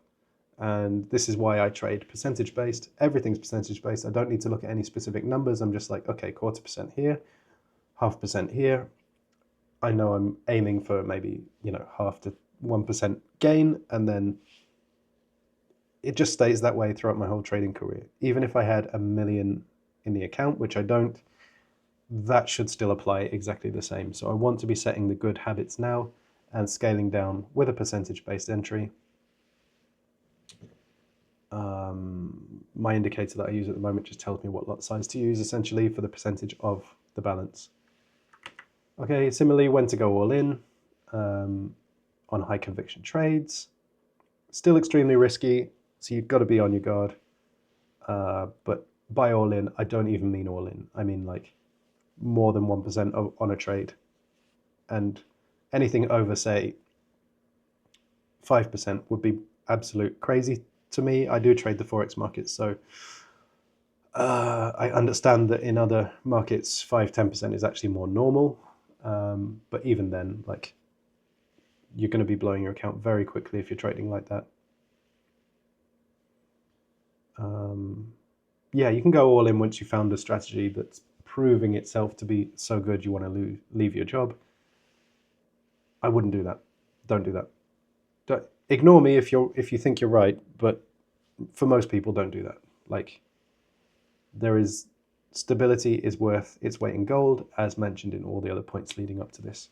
And this is why I trade percentage-based. Everything's percentage-based. I don't need to look at any specific numbers. I'm just like, okay, 0.25% here, 0.5% here. I know I'm aiming for maybe, 0.5 to 1% gain, and then it just stays that way throughout my whole trading career. Even if I had $1 million in the account, which I don't, that should still apply exactly the same. So I want to be setting the good habits now and scaling down with a percentage-based entry. My indicator that I use at the moment just tells me what lot size to use, essentially, for the percentage of the balance. Okay, similarly, when to go all in on high conviction trades. Still extremely risky, so you've got to be on your guard. But by all in, I don't even mean all in. I mean more than 1% on a trade. And anything over, say, 5% would be absolute crazy to me. I do trade the Forex market, so I understand that in other markets, 5-10% is actually more normal. But even then, you're going to be blowing your account very quickly if you're trading like that. Yeah, you can go all in once you found a strategy that's proving itself to be so good you want to leave your job. I wouldn't do that. Don't do that. Ignore me if you think you're right, but for most people, don't do that. There is Stability is worth its weight in gold, as mentioned in all the other points leading up to this.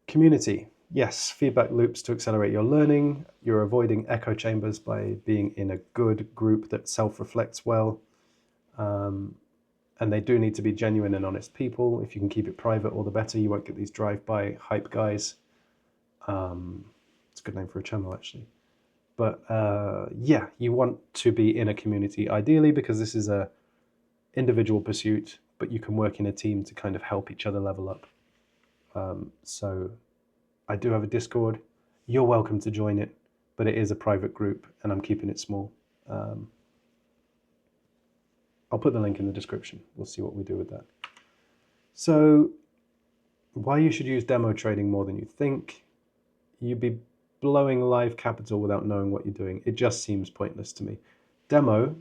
Community. Yes, feedback loops to accelerate your learning. You're avoiding echo chambers by being in a good group that self-reflects well. And they do need to be genuine and honest people. If you can keep it private, all the better. You won't get these drive-by hype guys. It's a good name for a channel, actually. But yeah, you want to be in a community, ideally, because this is a individual pursuit, but you can work in a team to kind of help each other level up. So I do have a Discord. You're welcome to join it, but it is a private group, and I'm keeping it small. I'll put the link in the description. We'll see what we do with that. So why you should use demo trading more than you think. You'd be blowing live capital without knowing what you're doing. It just seems pointless to me. Demo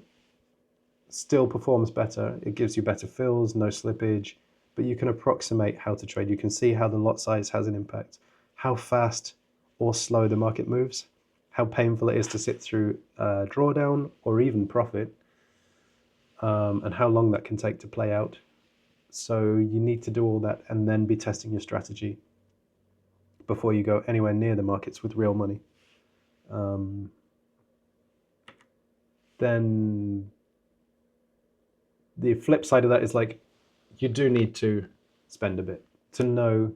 still performs better. It gives you better fills, no slippage, but you can approximate how to trade. You can see how the lot size has an impact, how fast or slow the market moves, how painful it is to sit through drawdown or even profit, and how long that can take to play out. So you need to do all that and then be testing your strategy before you go anywhere near the markets with real money. Then the flip side of that is like, you do need to spend a bit to know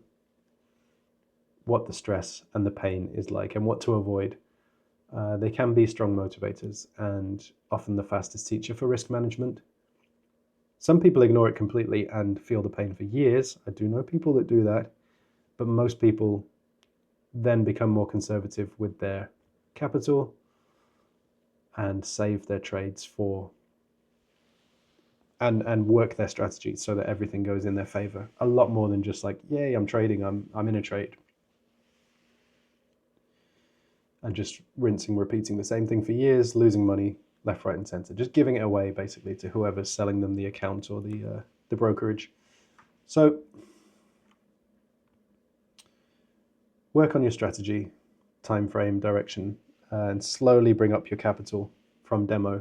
what the stress and the pain is like and what to avoid. They can be strong motivators and often the fastest teacher for risk management. Some people ignore it completely and feel the pain for years. I do know people that do that, but most people then become more conservative with their capital and save their trades for and work their strategy so that everything goes in their favor. A lot more than just like, yay, I'm trading, I'm in a trade. And just rinsing, repeating the same thing for years, losing money left, right, and center. Just giving it away basically to whoever's selling them the account or the brokerage. So work on your strategy, time frame, direction, and slowly bring up your capital from demo.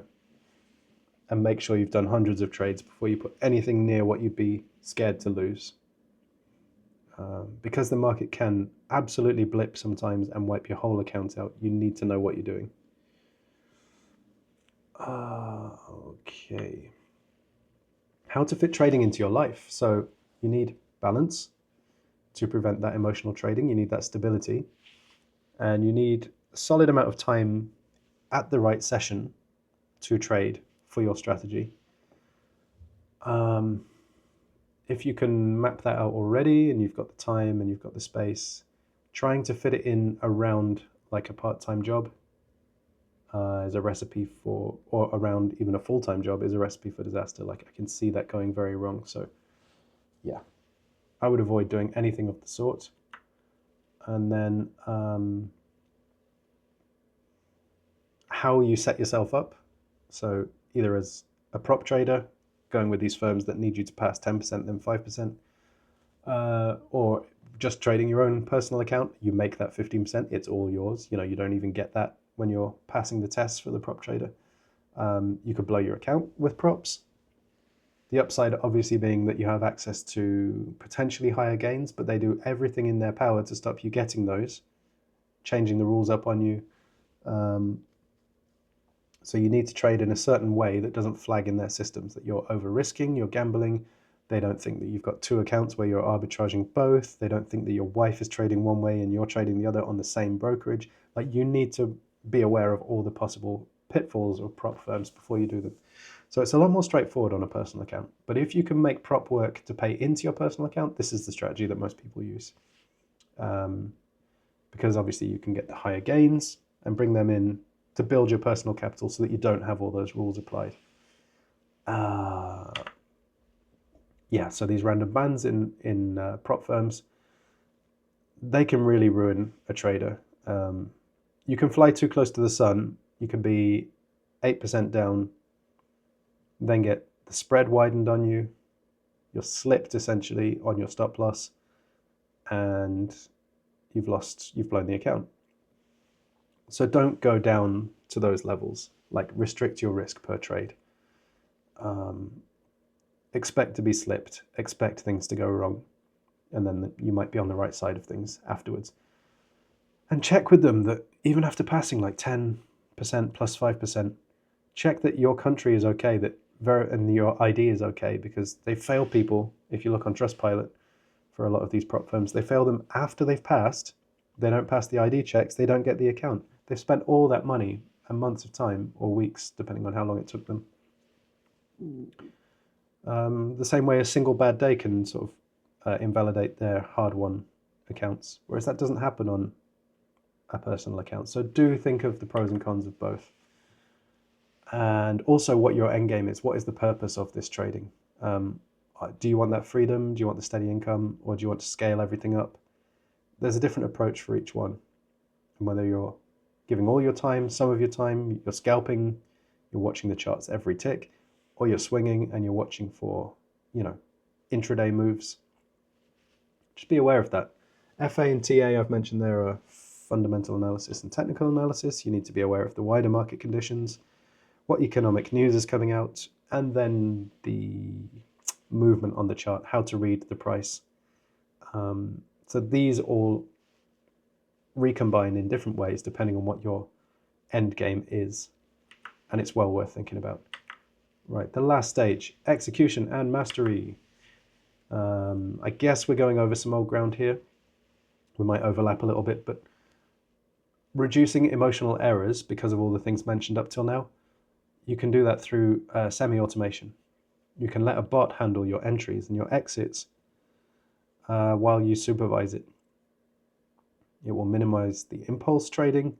And make sure you've done hundreds of trades before you put anything near what you'd be scared to lose. Because the market can absolutely blip sometimes and wipe your whole account out, you need to know what you're doing. Okay. How to fit trading into your life. So you need balance to prevent that emotional trading. You need that stability. And you need a solid amount of time at the right session to trade for your strategy. If you can map that out already and you've got the time and you've got the space, trying to fit it in around like a part-time job is a recipe for, or around even a full-time job is a recipe for disaster. Like I can see that going very wrong. So yeah, I would avoid doing anything of the sort. And then how you set yourself up. So either as a prop trader, going with these firms that need you to pass 10%, then 5%, or just trading your own personal account, you make that 15%, it's all yours. You know, you don't even get that when you're passing the tests for the prop trader. You could blow your account with props. The upside obviously being that you have access to potentially higher gains, but they do everything in their power to stop you getting those, changing the rules up on you. So you need to trade in a certain way that doesn't flag in their systems that you're over-risking, you're gambling. They don't think that you've got two accounts where you're arbitraging both. They don't think that your wife is trading one way and you're trading the other on the same brokerage. Like you need to be aware of all the possible pitfalls of prop firms before you do them. So it's a lot more straightforward on a personal account. But if you can make prop work to pay into your personal account, this is the strategy that most people use. Because obviously you can get the higher gains and bring them in to build your personal capital so that you don't have all those rules applied. Yeah, so these random bans in prop firms, they can really ruin a trader. You can fly too close to the sun. You can be 8% down, then get the spread widened on you. You're slipped essentially on your stop loss, and you've blown the account. So don't go down to those levels, like restrict your risk per trade. expect to be slipped, expect things to go wrong, and then you might be on the right side of things afterwards. And check with them that even after passing like 10% plus 5%, check that your country is okay, and your ID is okay, because they fail people. If you look on Trustpilot for a lot of these prop firms, they fail them after they've passed. They don't pass the ID checks, they don't get the account. They've spent all that money and months of time, or weeks, depending on how long it took them. The same way a single bad day can sort of invalidate their hard-won accounts, whereas that doesn't happen on a personal account. So do think of the pros and cons of both. And also what your end game is. What is the purpose of this trading? Do you want that freedom? Do you want the steady income? Or do you want to scale everything up? There's a different approach for each one. And whether you're giving all your time, some of your time, you're scalping, you're watching the charts every tick, or you're swinging and you're watching for, intraday moves. Just be aware of that. FA and TA I've mentioned there are fundamental analysis and technical analysis. You need to be aware of the wider market conditions, what economic news is coming out, and then the movement on the chart, how to read the price. So these all recombine in different ways depending on what your end game is, and it's well worth thinking about. Right, the last stage, execution and mastery. I guess we're going over some old ground here. We might overlap a little bit, but reducing emotional errors because of all the things mentioned up till now, you can do that through semi-automation. You can let a bot handle your entries and your exits while you supervise it. It will minimize the impulse trading,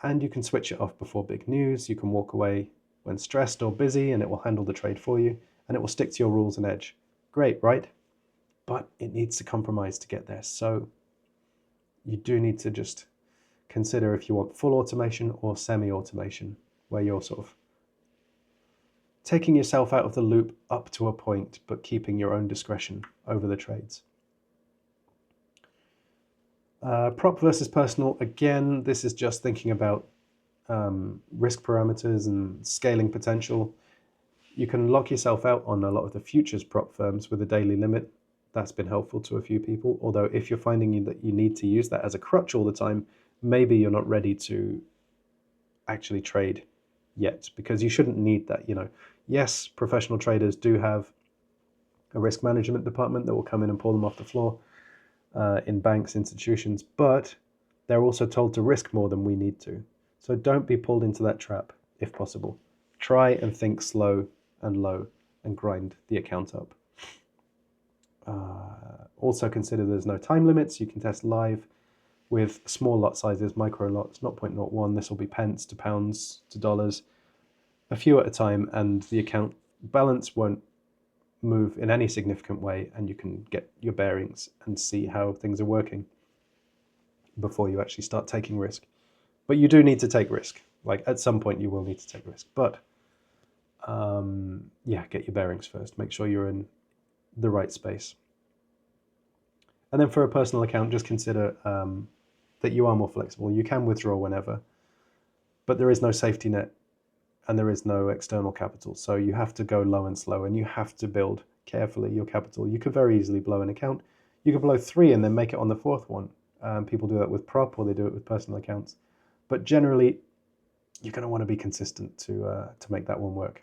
and you can switch it off before big news. You can walk away when stressed or busy, and it will handle the trade for you, and it will stick to your rules and edge. Great, right? But it needs to compromise to get there. So you do need to just consider if you want full automation or semi-automation, where you're sort of taking yourself out of the loop up to a point, but keeping your own discretion over the trades. Prop versus personal, again, this is just thinking about risk parameters and scaling potential. You can lock yourself out on a lot of the futures prop firms with a daily limit. That's been helpful to a few people, although if you're finding that you need to use that as a crutch all the time, maybe you're not ready to actually trade yet, because you shouldn't need that. Yes, professional traders do have a risk management department that will come in and pull them off the floor in banks, institutions, but they're also told to risk more than we need to. So don't be pulled into that trap if possible. Try and think slow and low and grind the account up. Also consider there's no time limits. You can test live with small lot sizes, micro lots, 0.01. This will be pence to pounds to dollars, a few at a time, and the account balance won't move in any significant way, and you can get your bearings and see how things are working before you actually start taking risk. But you do need to take risk. Like at some point you will need to take risk, but get your bearings first. Make sure you're in the right space. And then for a personal account, just consider that you are more flexible. You can withdraw whenever, but there is no safety net and there is no external capital. So you have to go low and slow, and you have to build carefully your capital. You could very easily blow an account. You could blow 3 and then make it on the 4th one. People do that with prop, or they do it with personal accounts. But generally, you're going to want to be consistent to make that one work.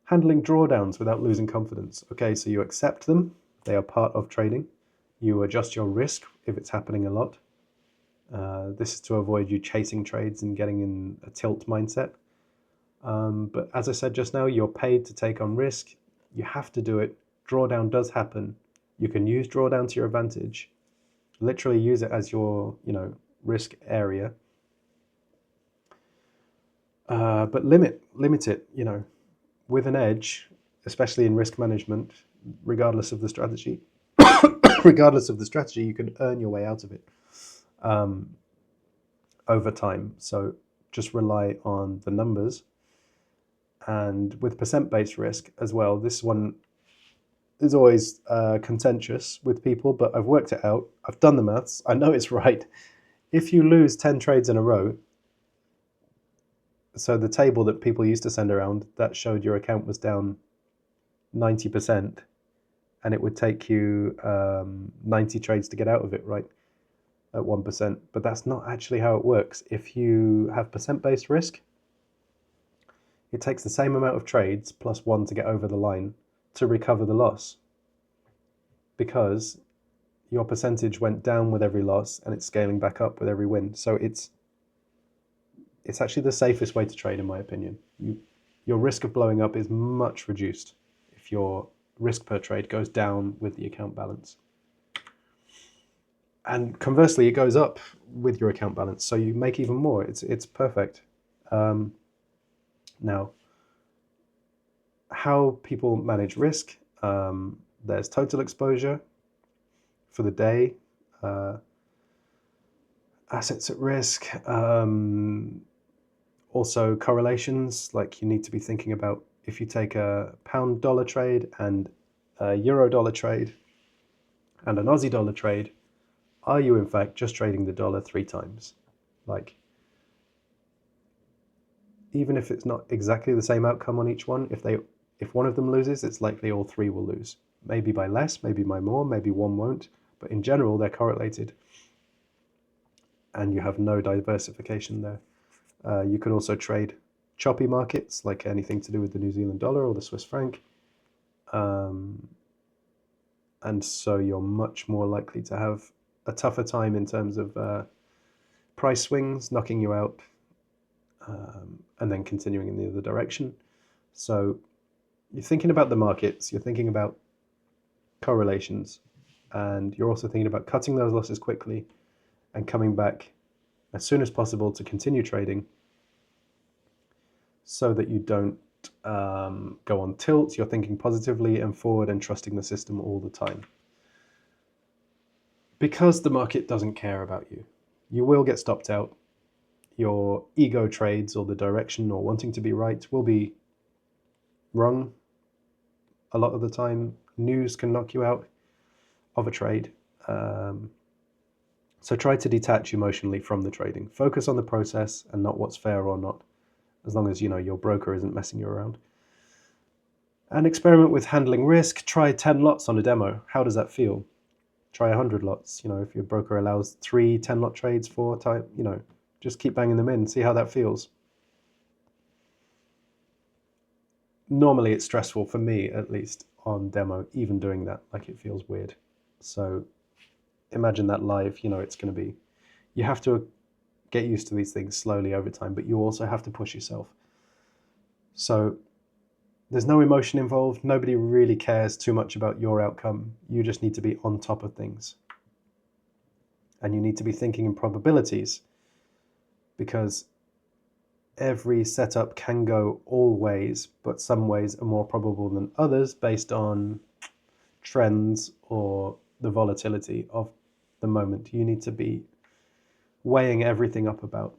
Handling drawdowns without losing confidence. Okay, so you accept them. They are part of trading. You adjust your risk if it's happening a lot. This is to avoid you chasing trades and getting in a tilt mindset. But as I said just now, you're paid to take on risk. You have to do it. Drawdown does happen. You can use drawdown to your advantage. Literally use it as your, risk area. But limit it, with an edge, especially in risk management, regardless of the strategy. Regardless of the strategy, you can earn your way out of it over time. So just rely on the numbers. And with percent-based risk as well, this one is always contentious with people, but I've worked it out. I've done the maths. I know it's right. If you lose 10 trades in a row, So the table that people used to send around that showed your account was down 90%, and it would take you 90 trades to get out of it, right? At 1%. But that's not actually how it works. If you have percent-based risk, it takes the same amount of trades plus 1 to get over the line to recover the loss, because your percentage went down with every loss and it's scaling back up with every win. So it's actually the safest way to trade, in my opinion. Your risk of blowing up is much reduced if your risk per trade goes down with the account balance. And conversely, it goes up with your account balance, so you make even more. It's perfect. Now, how people manage risk, there's total exposure for the day, assets at risk, also correlations, like you need to be thinking about if you take a pound dollar trade and a euro dollar trade and an Aussie dollar trade, are you in fact just trading the dollar 3 times? Like, even if it's not exactly the same outcome on each one, if one of them loses, it's likely all 3 will lose. Maybe by less, maybe by more, maybe one won't, but in general they're correlated and you have no diversification there. You could also trade choppy markets, like anything to do with the New Zealand dollar or the Swiss franc. And so you're much more likely to have a tougher time in terms of price swings knocking you out and then continuing in the other direction. So you're thinking about the markets, you're thinking about correlations, and you're also thinking about cutting those losses quickly and coming back as soon as possible to continue trading, so that you don't go on tilt. You're thinking positively and forward and trusting the system all the time. Because the market doesn't care about you, you will get stopped out. Your ego trades or the direction or wanting to be right will be wrong a lot of the time. News can knock you out of a trade. So try to detach emotionally from the trading. Focus on the process and not what's fair or not, as long as you know your broker isn't messing you around. And experiment with handling risk. Try 10 lots on a demo. How does that feel? Try 100 lots. You know, if your broker allows 3 10-lot trades, 4 type, you know, just keep banging them in, see how that feels. Normally it's stressful, for me at least, on demo, even doing that. Like, it feels weird. So imagine that live, you know, it's going to be, you have to get used to these things slowly over time, but you also have to push yourself. So there's no emotion involved. Nobody really cares too much about your outcome. You just need to be on top of things. And you need to be thinking in probabilities, because every setup can go all ways, but some ways are more probable than others based on trends or the volatility of the moment. You need to be weighing everything up about,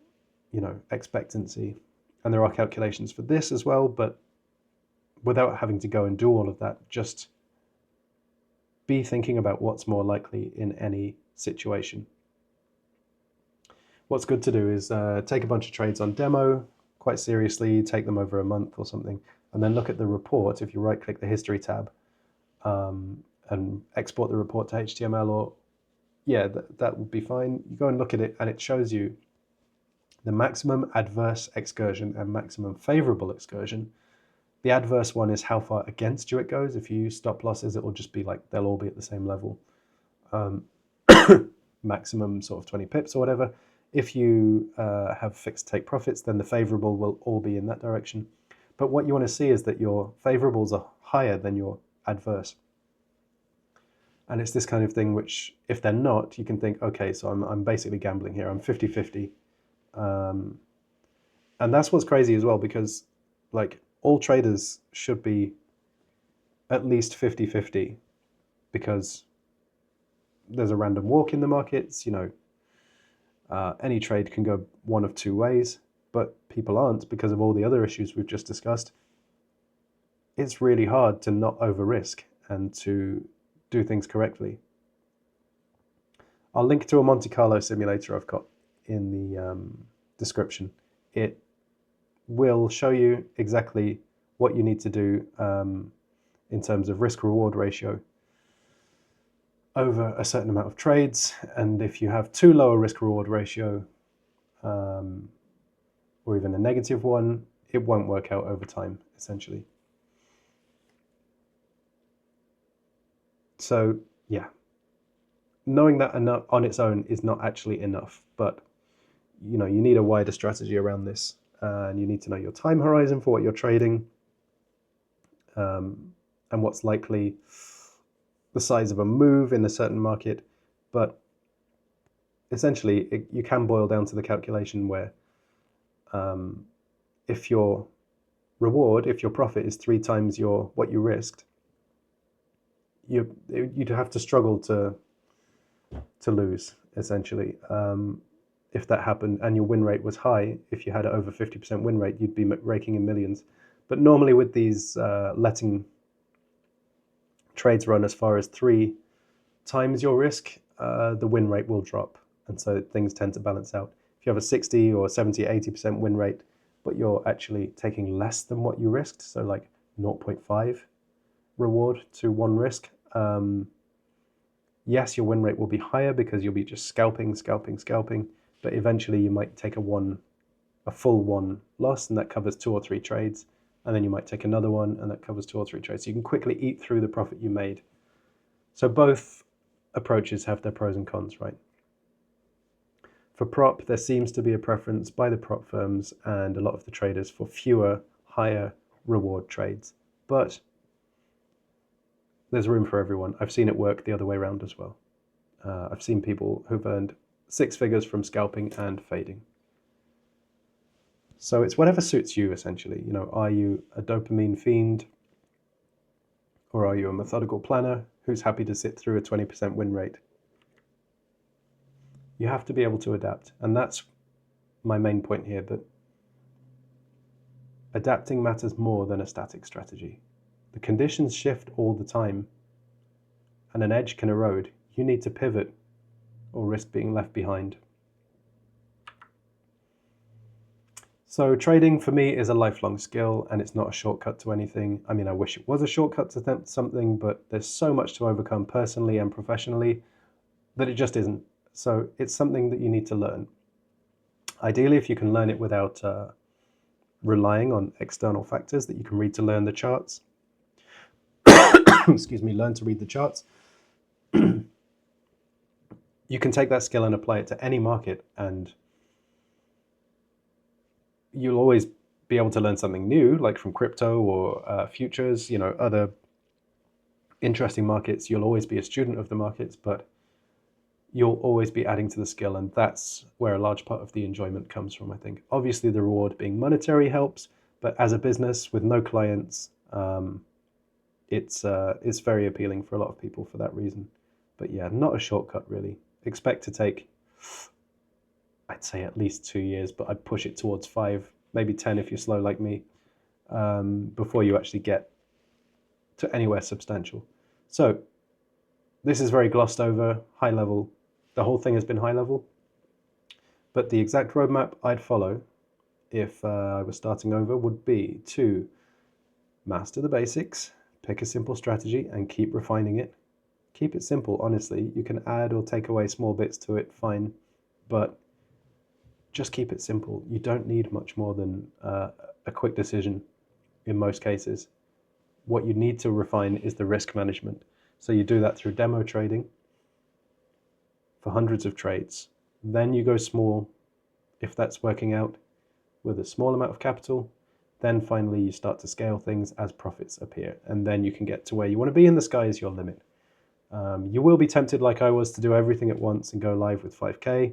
you know, expectancy. And there are calculations for this as well, but without having to go and do all of that, just be thinking about what's more likely in any situation. What's good to do is take a bunch of trades on demo quite seriously, take them over a month or something, and then look at the report. If you right-click the history tab and export the report to HTML, or yeah, that would be fine. You go and look at it, and it shows you the maximum adverse excursion and maximum favorable excursion. The adverse one is how far against you it goes. If you use stop losses, it will just be like they'll all be at the same level. Maximum sort of 20 pips or whatever. If you have fixed take profits, then the favorable will all be in that direction. But what you want to see is that your favorables are higher than your adverse. And it's this kind of thing which, if they're not, you can think, okay, so I'm basically gambling here. I'm 50-50. And that's what's crazy as well, because like all traders should be at least 50-50, because there's a random walk in the markets. You know, any trade can go one of 2 ways, but people aren't because of all the other issues we've just discussed. It's really hard to not over risk and to do things correctly. I'll link to a Monte Carlo simulator I've got in the description. It will show you exactly what you need to do in terms of risk-reward ratio over a certain amount of trades. And if you have too low a risk-reward ratio, or even a negative one, it won't work out over time, essentially. So yeah, knowing that on its own is not actually enough, but you need a wider strategy around this, and you need to know your time horizon for what you're trading, and what's likely the size of a move in a certain market. But essentially, you can boil down to the calculation where if your profit is 3 times what you risked, you'd have to struggle to lose, essentially. If that happened and your win rate was high, if you had an over 50% win rate, you'd be raking in millions. But normally with these letting trades run as far as 3 times your risk, the win rate will drop. And so things tend to balance out. If you have a 60 or 70, 80% win rate, but you're actually taking less than what you risked, so like 0.5 reward to 1 risk, yes, your win rate will be higher because you'll be just scalping, but eventually you might take a full 1 loss, and that covers 2 or 3 trades, and then you might take another one, and that covers 2 or 3 trades. So you can quickly eat through the profit you made. So both approaches have their pros and cons, right? For prop, there seems to be a preference by the prop firms and a lot of the traders for fewer, higher reward trades. But there's room for everyone. I've seen it work the other way around as well. I've seen people who've earned 6 figures from scalping and fading. So it's whatever suits you, essentially. Are you a dopamine fiend? Or are you a methodical planner who's happy to sit through a 20% win rate? You have to be able to adapt. And that's my main point here, that adapting matters more than a static strategy. The conditions shift all the time, and an edge can erode. You need to pivot or risk being left behind. So trading for me is a lifelong skill, and it's not a shortcut to anything. I mean, I wish it was a shortcut to something, but there's so much to overcome personally and professionally that it just isn't. So it's something that you need to learn. Ideally, if you can learn it without relying on external factors that you can read to learn the charts. Excuse me, learn to read the charts. You can take that skill and apply it to any market, and you'll always be able to learn something new, like from crypto or futures, other interesting markets. You'll always be a student of the markets, but you'll always be adding to the skill, and that's where a large part of the enjoyment comes from, I think. Obviously, the reward being monetary helps, but as a business with no clients, it's very appealing for a lot of people for that reason. But yeah, not a shortcut, really. Expect to take, I'd say, at least 2 years, but I'd push it towards 5, maybe 10 if you're slow like me, before you actually get to anywhere substantial. So this is very glossed over, high level. The whole thing has been high level, but the exact roadmap I'd follow if I was starting over would be to master the basics, pick a simple strategy, and keep refining it. Keep it simple, honestly. You can add or take away small bits to it, fine, but just keep it simple. You don't need much more than a quick decision in most cases. What you need to refine is the risk management. So you do that through demo trading for hundreds of trades. Then you go small, if that's working out, with a small amount of capital. Then finally you start to scale things as profits appear, and then you can get to where you want to be, and the sky is your limit. You will be tempted, like I was, to do everything at once and go live with 5K.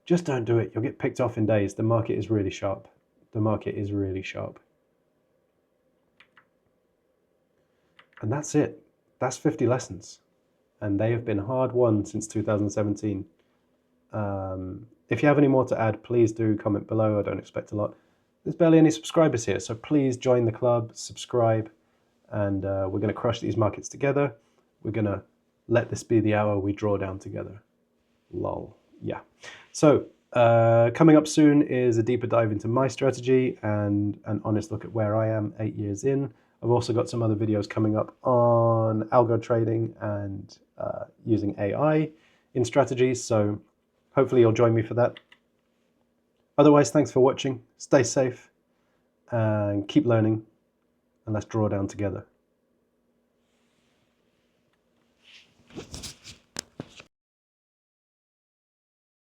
Just don't do it. You'll get picked off in days. The market is really sharp. The market is really sharp. And that's it. That's 50 lessons. And they have been hard won since 2017. If you have any more to add, please do comment below. I don't expect a lot. There's barely any subscribers here, so please join the club, subscribe, and we're going to crush these markets together. We're going to let this be the hour we draw down together. Lol. Yeah. So Coming up soon is a deeper dive into my strategy and an honest look at where I am 8 years in. I've also got some other videos coming up on algo trading and using AI in strategies, so hopefully you'll join me for that. Otherwise, thanks for watching, stay safe, and keep learning, and let's draw down together.